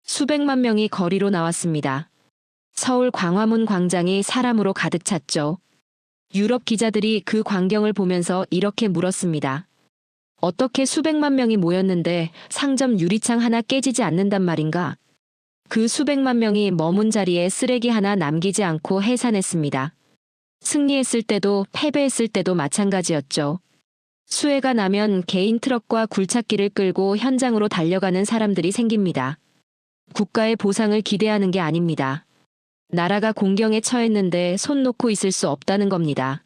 수백만 명이 거리로 나왔습니다. 서울 광화문 광장이 사람으로 가득 찼죠. 유럽 기자들이 그 광경을 보면서 이렇게 물었습니다. 어떻게 수백만 명이 모였는데 상점 유리창 하나 깨지지 않는단 말인가? 그 수백만 명이 머문 자리에 쓰레기 하나 남기지 않고 해산했습니다. 승리했을 때도 패배했을 때도 마찬가지였죠. 수해가 나면 개인 트럭과 굴착기를 끌고 현장으로 달려가는 사람들이 생깁니다. 국가의 보상을 기대하는 게 아닙니다. 나라가 공경에 처했는데 손 놓고 있을 수 없다는 겁니다.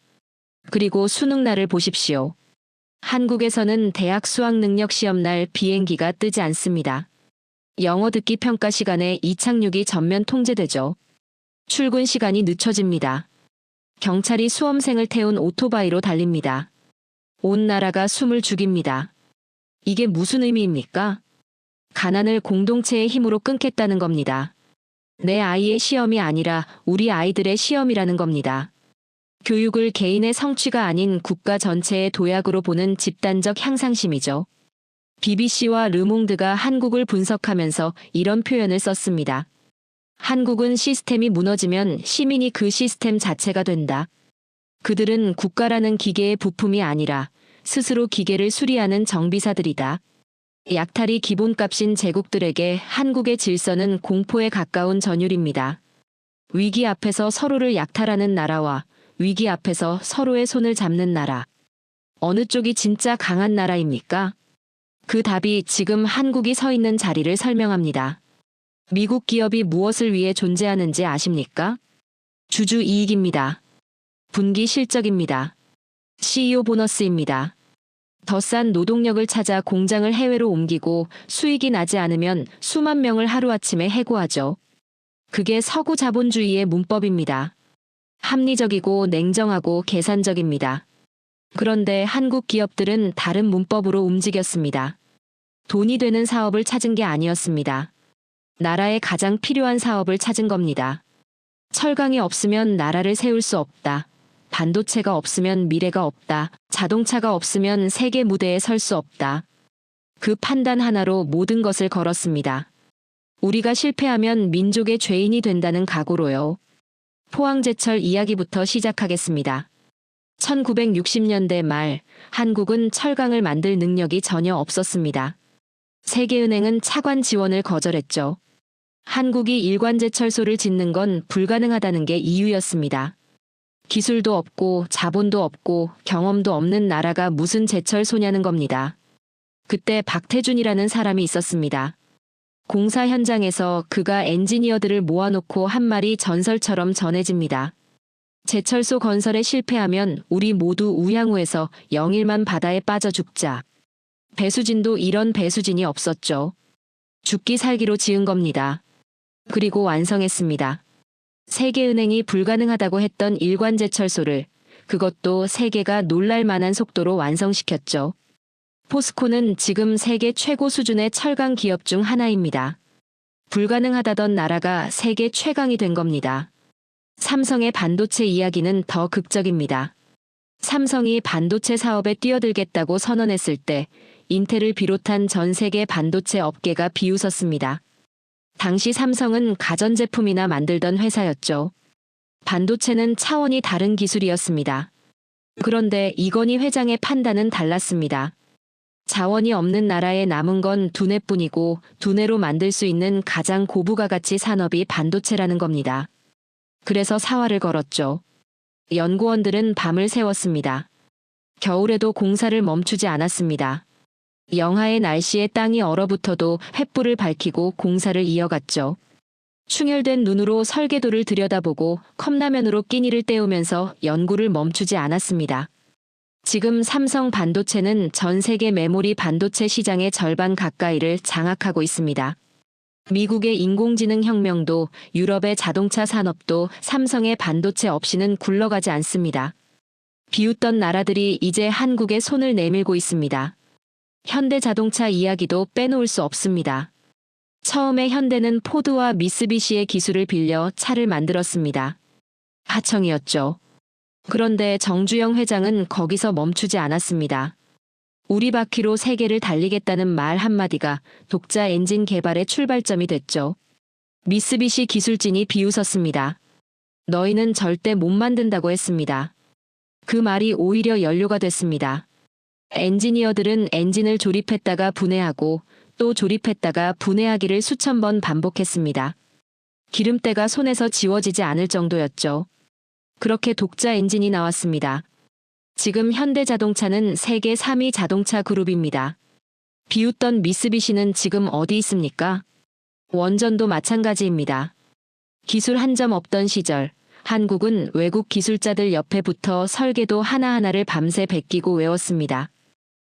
그리고 수능날을 보십시오. 한국에서는 대학 수학능력 시험날 비행기가 뜨지 않습니다. 영어 듣기 평가 시간에 이착륙이 전면 통제되죠. 출근 시간이 늦춰집니다. 경찰이 수험생을 태운 오토바이로 달립니다. 온 나라가 숨을 죽입니다. 이게 무슨 의미입니까? 가난을 공동체의 힘으로 끊겠다는 겁니다. 내 아이의 시험이 아니라 우리 아이들의 시험이라는 겁니다. 교육을 개인의 성취가 아닌 국가 전체의 도약으로 보는 집단적 향상심이죠. BBC와 르몽드가 한국을 분석하면서 이런 표현을 썼습니다. 한국은 시스템이 무너지면 시민이 그 시스템 자체가 된다. 그들은 국가라는 기계의 부품이 아니라 스스로 기계를 수리하는 정비사들이다. 약탈이 기본값인 제국들에게 한국의 질서는 공포에 가까운 전율입니다. 위기 앞에서 서로를 약탈하는 나라와 위기 앞에서 서로의 손을 잡는 나라. 어느 쪽이 진짜 강한 나라입니까? 그 답이 지금 한국이 서 있는 자리를 설명합니다. 미국 기업이 무엇을 위해 존재하는지 아십니까? 주주 이익입니다. 분기 실적입니다. CEO 보너스입니다. 더 싼 노동력을 찾아 공장을 해외로 옮기고 수익이 나지 않으면 수만 명을 하루아침에 해고하죠. 그게 서구 자본주의의 문법입니다. 합리적이고 냉정하고 계산적입니다. 그런데 한국 기업들은 다른 문법으로 움직였습니다. 돈이 되는 사업을 찾은 게 아니었습니다. 나라에 가장 필요한 사업을 찾은 겁니다. 철강이 없으면 나라를 세울 수 없다. 반도체가 없으면 미래가 없다. 자동차가 없으면 세계 무대에 설 수 없다. 그 판단 하나로 모든 것을 걸었습니다. 우리가 실패하면 민족의 죄인이 된다는 각오로요. 포항제철 이야기부터 시작하겠습니다. 1960년대 말 한국은 철강을 만들 능력이 전혀 없었습니다. 세계은행은 차관 지원을 거절했죠. 한국이 일관제철소를 짓는 건 불가능하다는 게 이유였습니다. 기술도 없고 자본도 없고 경험도 없는 나라가 무슨 제철소냐는 겁니다. 그때 박태준이라는 사람이 있었습니다. 공사 현장에서 그가 엔지니어들을 모아놓고 한 말이 전설처럼 전해집니다. 제철소 건설에 실패하면 우리 모두 우양우에서 영일만 바다에 빠져 죽자. 배수진도 이런 배수진이 없었죠. 죽기 살기로 지은 겁니다. 그리고 완성했습니다. 세계은행이 불가능하다고 했던 일관제철소를 그것도 세계가 놀랄 만한 속도로 완성시켰죠. 포스코는 지금 세계 최고 수준의 철강 기업 중 하나입니다. 불가능하다던 나라가 세계 최강이 된 겁니다. 삼성의 반도체 이야기는 더 극적입니다. 삼성이 반도체 사업에 뛰어들겠다고 선언했을 때 인텔을 비롯한 전 세계 반도체 업계가 비웃었습니다. 당시 삼성은 가전제품이나 만들던 회사였죠. 반도체는 차원이 다른 기술이었습니다. 그런데 이건희 회장의 판단은 달랐습니다. 자원이 없는 나라에 남은 건 두뇌뿐이고 두뇌로 만들 수 있는 가장 고부가 가치 산업이 반도체라는 겁니다. 그래서 사활을 걸었죠. 연구원들은 밤을 새웠습니다. 겨울에도 공사를 멈추지 않았습니다. 영하의 날씨에 땅이 얼어붙어도 횃불을 밝히고 공사를 이어갔죠. 충혈된 눈으로 설계도를 들여다보고 컵라면으로 끼니를 때우면서 연구를 멈추지 않았습니다. 지금 삼성 반도체는 전 세계 메모리 반도체 시장의 절반 가까이를 장악하고 있습니다. 미국의 인공지능 혁명도 유럽의 자동차 산업도 삼성의 반도체 없이는 굴러가지 않습니다. 비웃던 나라들이 이제 한국에 손을 내밀고 있습니다. 현대자동차 이야기도 빼놓을 수 없습니다. 처음에 현대는 포드와 미쓰비시의 기술을 빌려 차를 만들었습니다. 하청이었죠. 그런데 정주영 회장은 거기서 멈추지 않았습니다. 우리 바퀴로 세계를 달리겠다는 말 한마디가 독자 엔진 개발의 출발점이 됐죠. 미쓰비시 기술진이 비웃었습니다. 너희는 절대 못 만든다고 했습니다. 그 말이 오히려 연료가 됐습니다. 엔지니어들은 엔진을 조립했다가 분해하고 또 조립했다가 분해하기를 수천 번 반복했습니다. 기름때가 손에서 지워지지 않을 정도였죠. 그렇게 독자 엔진이 나왔습니다. 지금 현대자동차는 세계 3위 자동차 그룹입니다. 비웃던 미쓰비시는 지금 어디 있습니까? 원전도 마찬가지입니다. 기술 한 점 없던 시절, 한국은 외국 기술자들 옆에 붙어 설계도 하나하나를 밤새 베끼고 외웠습니다.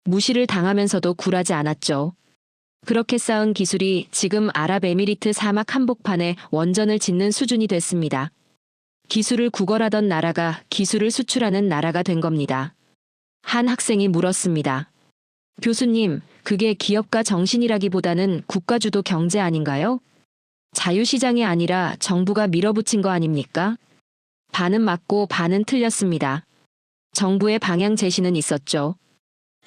무시를 당하면서도 굴하지 않았죠. 그렇게 쌓은 기술이 지금 아랍에미리트 사막 한복판에 원전을 짓는 수준이 됐습니다. 기술을 구걸하던 나라가 기술을 수출하는 나라가 된 겁니다. 한 학생이 물었습니다. 교수님, 그게 기업가 정신이라기보다는 국가주도 경제 아닌가요? 자유시장이 아니라 정부가 밀어붙인 거 아닙니까? 반은 맞고 반은 틀렸습니다. 정부의 방향 제시는 있었죠.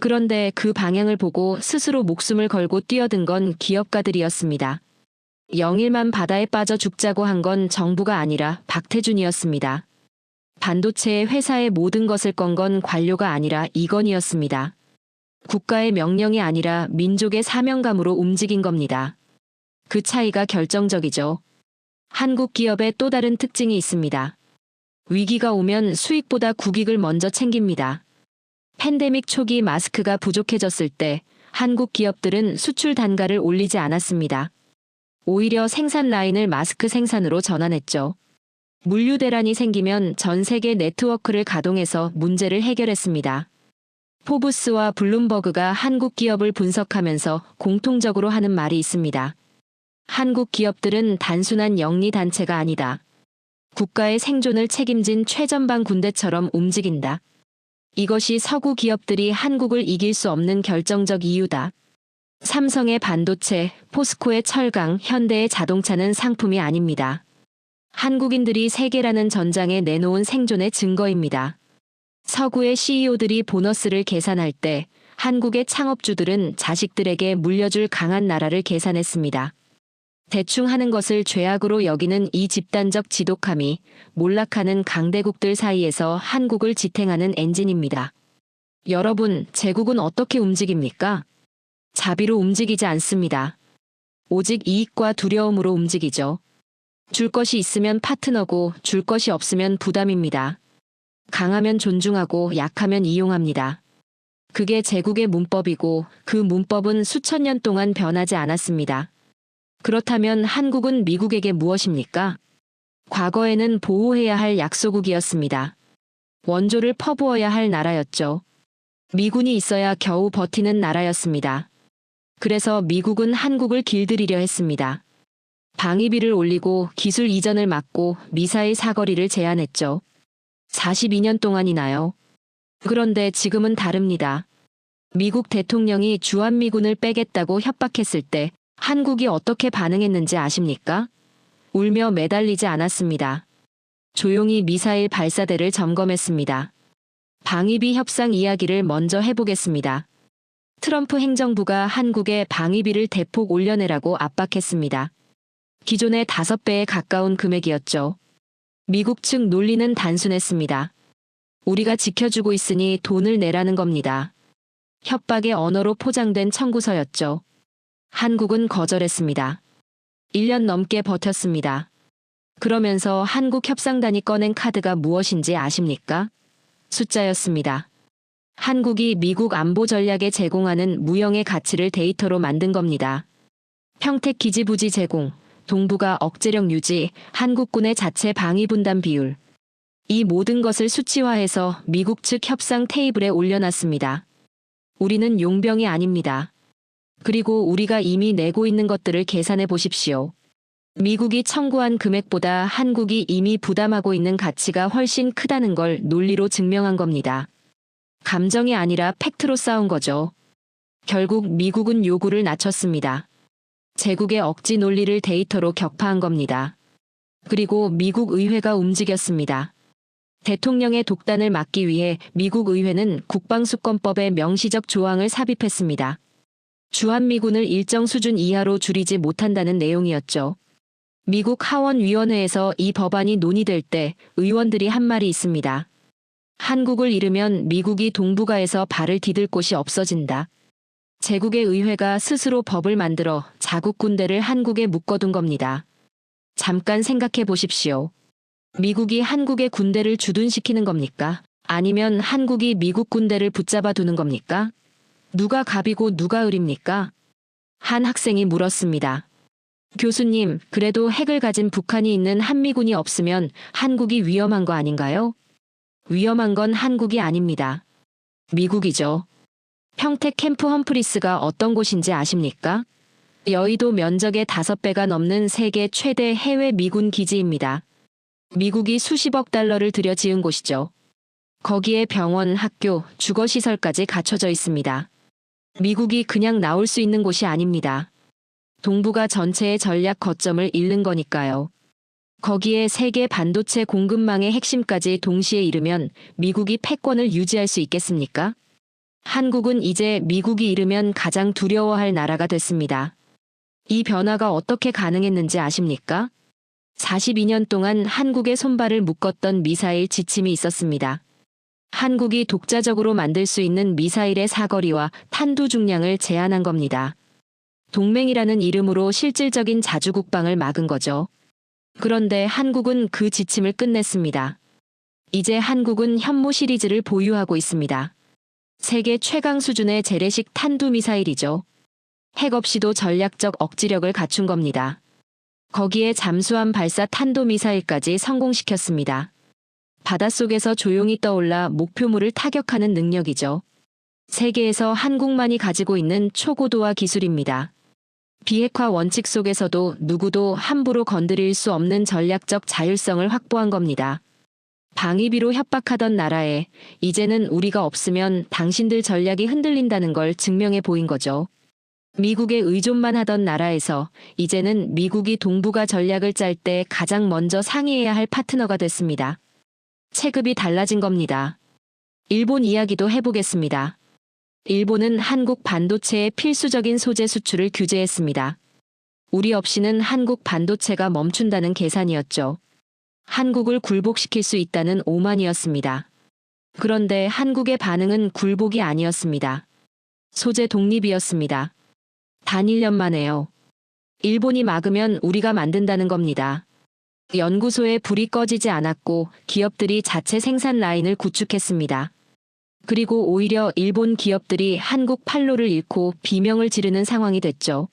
그런데 그 방향을 보고 스스로 목숨을 걸고 뛰어든 건 기업가들이었습니다. 영일만 바다에 빠져 죽자고 한 건 정부가 아니라 박태준이었습니다. 반도체의 회사의 모든 것을 건 건 관료가 아니라 이건희였습니다. 국가의 명령이 아니라 민족의 사명감으로 움직인 겁니다. 그 차이가 결정적이죠. 한국 기업의 또 다른 특징이 있습니다. 위기가 오면 수익보다 국익을 먼저 챙깁니다. 팬데믹 초기 마스크가 부족해졌을 때 한국 기업들은 수출 단가를 올리지 않았습니다. 오히려 생산 라인을 마스크 생산으로 전환했죠. 물류 대란이 생기면 전 세계 네트워크를 가동해서 문제를 해결했습니다. 포브스와 블룸버그가 한국 기업을 분석하면서 공통적으로 하는 말이 있습니다. 한국 기업들은 단순한 영리 단체가 아니다. 국가의 생존을 책임진 최전방 군대처럼 움직인다. 이것이 서구 기업들이 한국을 이길 수 없는 결정적 이유다. 삼성의 반도체, 포스코의 철강, 현대의 자동차는 상품이 아닙니다. 한국인들이 세계라는 전장에 내놓은 생존의 증거입니다. 서구의 CEO들이 보너스를 계산할 때 한국의 창업주들은 자식들에게 물려줄 강한 나라를 계산했습니다. 대충 하는 것을 죄악으로 여기는 이 집단적 지독함이 몰락하는 강대국들 사이에서 한국을 지탱하는 엔진입니다. 여러분, 제국은 어떻게 움직입니까? 자비로 움직이지 않습니다. 오직 이익과 두려움으로 움직이죠. 줄 것이 있으면 파트너고 줄 것이 없으면 부담입니다. 강하면 존중하고 약하면 이용합니다. 그게 제국의 문법이고 그 문법은 수천 년 동안 변하지 않았습니다. 그렇다면 한국은 미국에게 무엇입니까? 과거에는 보호해야 할 약소국이었습니다. 원조를 퍼부어야 할 나라였죠. 미군이 있어야 겨우 버티는 나라였습니다. 그래서 미국은 한국을 길들이려 했습니다. 방위비를 올리고 기술 이전을 막고 미사일 사거리를 제한했죠. 42년 동안이나요. 그런데 지금은 다릅니다. 미국 대통령이 주한미군을 빼겠다고 협박했을 때 한국이 어떻게 반응했는지 아십니까? 울며 매달리지 않았습니다. 조용히 미사일 발사대를 점검했습니다. 방위비 협상 이야기를 먼저 해보겠습니다. 트럼프 행정부가 한국에 방위비를 대폭 올려내라고 압박했습니다. 기존의 5배에 가까운 금액이었죠. 미국 측 논리는 단순했습니다. 우리가 지켜주고 있으니 돈을 내라는 겁니다. 협박의 언어로 포장된 청구서였죠. 한국은 거절했습니다. 1년 넘게 버텼습니다. 그러면서 한국 협상단이 꺼낸 카드가 무엇인지 아십니까? 숫자였습니다. 한국이 미국 안보 전략에 제공하는 무형의 가치를 데이터로 만든 겁니다. 평택 기지 부지 제공, 동북아 억제력 유지, 한국군의 자체 방위 분담 비율. 이 모든 것을 수치화해서 미국 측 협상 테이블에 올려놨습니다. 우리는 용병이 아닙니다. 그리고 우리가 이미 내고 있는 것들을 계산해 보십시오. 미국이 청구한 금액보다 한국이 이미 부담하고 있는 가치가 훨씬 크다는 걸 논리로 증명한 겁니다. 감정이 아니라 팩트로 싸운 거죠. 결국 미국은 요구를 낮췄습니다. 제국의 억지 논리를 데이터로 격파한 겁니다. 그리고 미국 의회가 움직였습니다. 대통령의 독단을 막기 위해 미국 의회는 국방수권법에 명시적 조항을 삽입했습니다. 주한미군을 일정 수준 이하로 줄이지 못한다는 내용이었죠. 미국 하원위원회에서 이 법안이 논의될 때 의원들이 한 말이 있습니다. 한국을 잃으면 미국이 동북아에서 발을 디딜 곳이 없어진다. 제국의 의회가 스스로 법을 만들어 자국 군대를 한국에 묶어둔 겁니다. 잠깐 생각해 보십시오. 미국이 한국의 군대를 주둔시키는 겁니까? 아니면 한국이 미국 군대를 붙잡아 두는 겁니까? 누가 갑이고 누가 을입니까? 한 학생이 물었습니다. 교수님, 그래도 핵을 가진 북한이 있는 한미군이 없으면 한국이 위험한 거 아닌가요? 위험한 건 한국이 아닙니다. 미국이죠. 평택 캠프 험프리스가 어떤 곳인지 아십니까? 여의도 면적의 5배가 넘는 세계 최대 해외 미군 기지입니다. 미국이 수십억 달러를 들여 지은 곳이죠. 거기에 병원, 학교, 주거시설까지 갖춰져 있습니다. 미국이 그냥 나올 수 있는 곳이 아닙니다. 동북아 전체의 전략 거점을 잃는 거니까요. 거기에 세계 반도체 공급망의 핵심까지 동시에 잃으면 미국이 패권을 유지할 수 있겠습니까? 한국은 이제 미국이 잃으면 가장 두려워할 나라가 됐습니다. 이 변화가 어떻게 가능했는지 아십니까? 42년 동안 한국의 손발을 묶었던 미사일 지침이 있었습니다. 한국이 독자적으로 만들 수 있는 미사일의 사거리와 탄두 중량을 제한한 겁니다. 동맹이라는 이름으로 실질적인 자주국방을 막은 거죠. 그런데 한국은 그 지침을 끝냈습니다. 이제 한국은 현무 시리즈를 보유하고 있습니다. 세계 최강 수준의 재래식 탄두 미사일이죠. 핵 없이도 전략적 억지력을 갖춘 겁니다. 거기에 잠수함 발사 탄도미사일까지 성공시켰습니다. 바닷속에서 조용히 떠올라 목표물을 타격하는 능력이죠. 세계에서 한국만이 가지고 있는 초고도화 기술입니다. 비핵화 원칙 속에서도 누구도 함부로 건드릴 수 없는 전략적 자율성을 확보한 겁니다. 방위비로 협박하던 나라에 이제는 우리가 없으면 당신들 전략이 흔들린다는 걸 증명해 보인 거죠. 미국에 의존만 하던 나라에서 이제는 미국이 동북아 전략을 짤 때 가장 먼저 상의해야 할 파트너가 됐습니다. 체급이 달라진 겁니다. 일본 이야기도 해보겠습니다. 일본은 한국 반도체의 필수적인 소재 수출을 규제했습니다. 우리 없이는 한국 반도체가 멈춘다는 계산이었죠. 한국을 굴복시킬 수 있다는 오만이었습니다. 그런데 한국의 반응은 굴복이 아니었습니다. 소재 독립이었습니다. 단 1년 만에요. 일본이 막으면 우리가 만든다는 겁니다. 연구소에 불이 꺼지지 않았고 기업들이 자체 생산 라인을 구축했습니다. 그리고 오히려 일본 기업들이 한국 판로를 잃고 비명을 지르는 상황이 됐죠.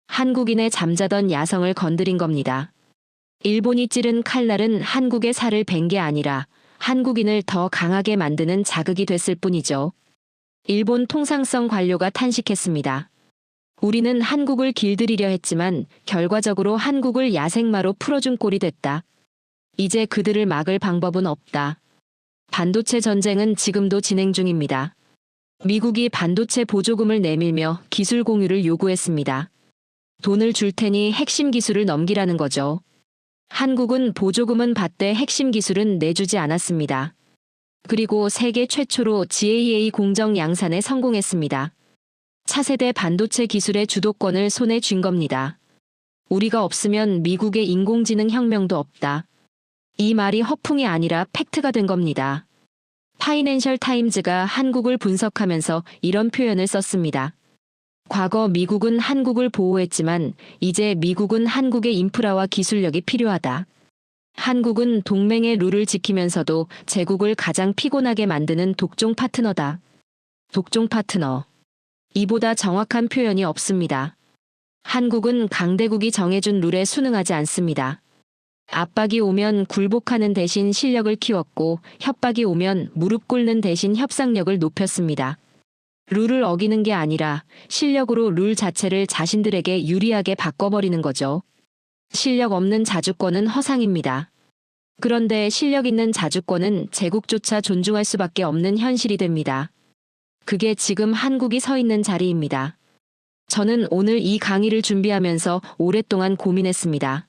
한국인의 잠자던 야성을 건드린 겁니다. 일본이 찌른 칼날은 한국의 살을 벤 게 아니라 한국인을 더 강하게 만드는 자극이 됐을 뿐이죠. 일본 통상성 관료가 탄식했습니다. 우리는 한국을 길들이려 했지만 결과적으로 한국을 야생마로 풀어준 꼴이 됐다. 이제 그들을 막을 방법은 없다. 반도체 전쟁은 지금도 진행 중입니다. 미국이 반도체 보조금을 내밀며 기술 공유를 요구했습니다. 돈을 줄 테니 핵심 기술을 넘기라는 거죠. 한국은 보조금은 받되 핵심 기술은 내주지 않았습니다. 그리고 세계 최초로 GAA 공정 양산에 성공했습니다. 차세대 반도체 기술의 주도권을 손에 쥔 겁니다. 우리가 없으면 미국의 인공지능 혁명도 없다. 이 말이 허풍이 아니라 팩트가 된 겁니다. 파이낸셜 타임즈가 한국을 분석하면서 이런 표현을 썼습니다. 과거 미국은 한국을 보호했지만 이제 미국은 한국의 인프라와 기술력이 필요하다. 한국은 동맹의 룰을 지키면서도 제국을 가장 피곤하게 만드는 독종 파트너다. 독종 파트너. 이보다 정확한 표현이 없습니다. 한국은 강대국이 정해준 룰에 순응하지 않습니다. 압박이 오면 굴복하는 대신 실력을 키웠고 협박이 오면 무릎 꿇는 대신 협상력을 높였습니다. 룰을 어기는 게 아니라 실력으로 룰 자체를 자신들에게 유리하게 바꿔버리는 거죠. 실력 없는 자주권은 허상입니다. 그런데 실력 있는 자주권은 제국조차 존중할 수밖에 없는 현실이 됩니다. 그게 지금 한국이 서 있는 자리입니다. 저는 오늘 이 강의를 준비하면서 오랫동안 고민했습니다.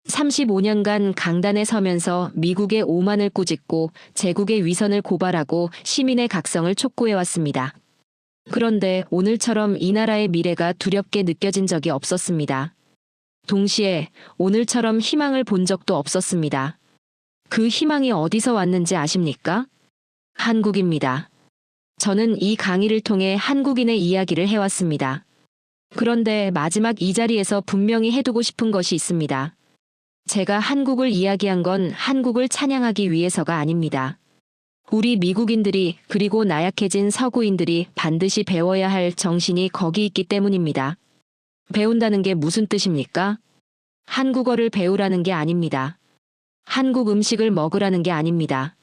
35년간 강단에 서면서 미국의 오만을 꾸짖고 제국의 위선을 고발하고 시민의 각성을 촉구해왔습니다. 그런데 오늘처럼 이 나라의 미래가 두렵게 느껴진 적이 없었습니다. 동시에 오늘처럼 희망을 본 적도 없었습니다. 그 희망이 어디서 왔는지 아십니까? 한국입니다. 저는 이 강의를 통해 한국인의 이야기를 해왔습니다. 그런데 마지막 이 자리에서 분명히 해두고 싶은 것이 있습니다. 제가 한국을 이야기한 건 한국을 찬양하기 위해서가 아닙니다. 우리 미국인들이 그리고 나약해진 서구인들이 반드시 배워야 할 정신이 거기 있기 때문입니다. 배운다는 게 무슨 뜻입니까? 한국어를 배우라는 게 아닙니다. 한국 음식을 먹으라는 게 아닙니다.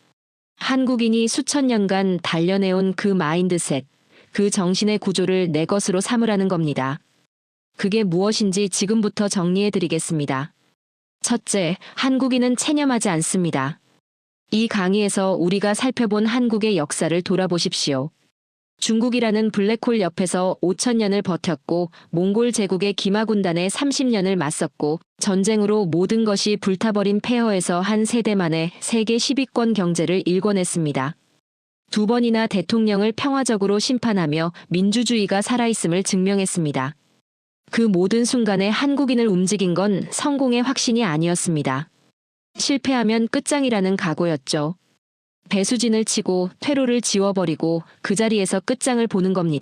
한국인이 수천 년간 단련해온 그 마인드셋, 그 정신의 구조를 내 것으로 삼으라는 겁니다. 그게 무엇인지 지금부터 정리해드리겠습니다. 첫째, 한국인은 체념하지 않습니다. 이 강의에서 우리가 살펴본 한국의 역사를 돌아보십시오. 중국이라는 블랙홀 옆에서 5,000년을 버텼고 몽골 제국의 기마군단에 30년을 맞섰고 전쟁으로 모든 것이 불타버린 폐허에서 한 세대 만에 세계 10위권 경제를 일궈냈습니다. 2번이나 대통령을 평화적으로 심판하며 민주주의가 살아있음을 증명했습니다. 그 모든 순간에 한국인을 움직인 건 성공의 확신이 아니었습니다. 실패하면 끝장이라는 각오였죠. 배수진을 치고 퇴로를 지워버리고 그 자리에서 끝장을 보는 겁니다.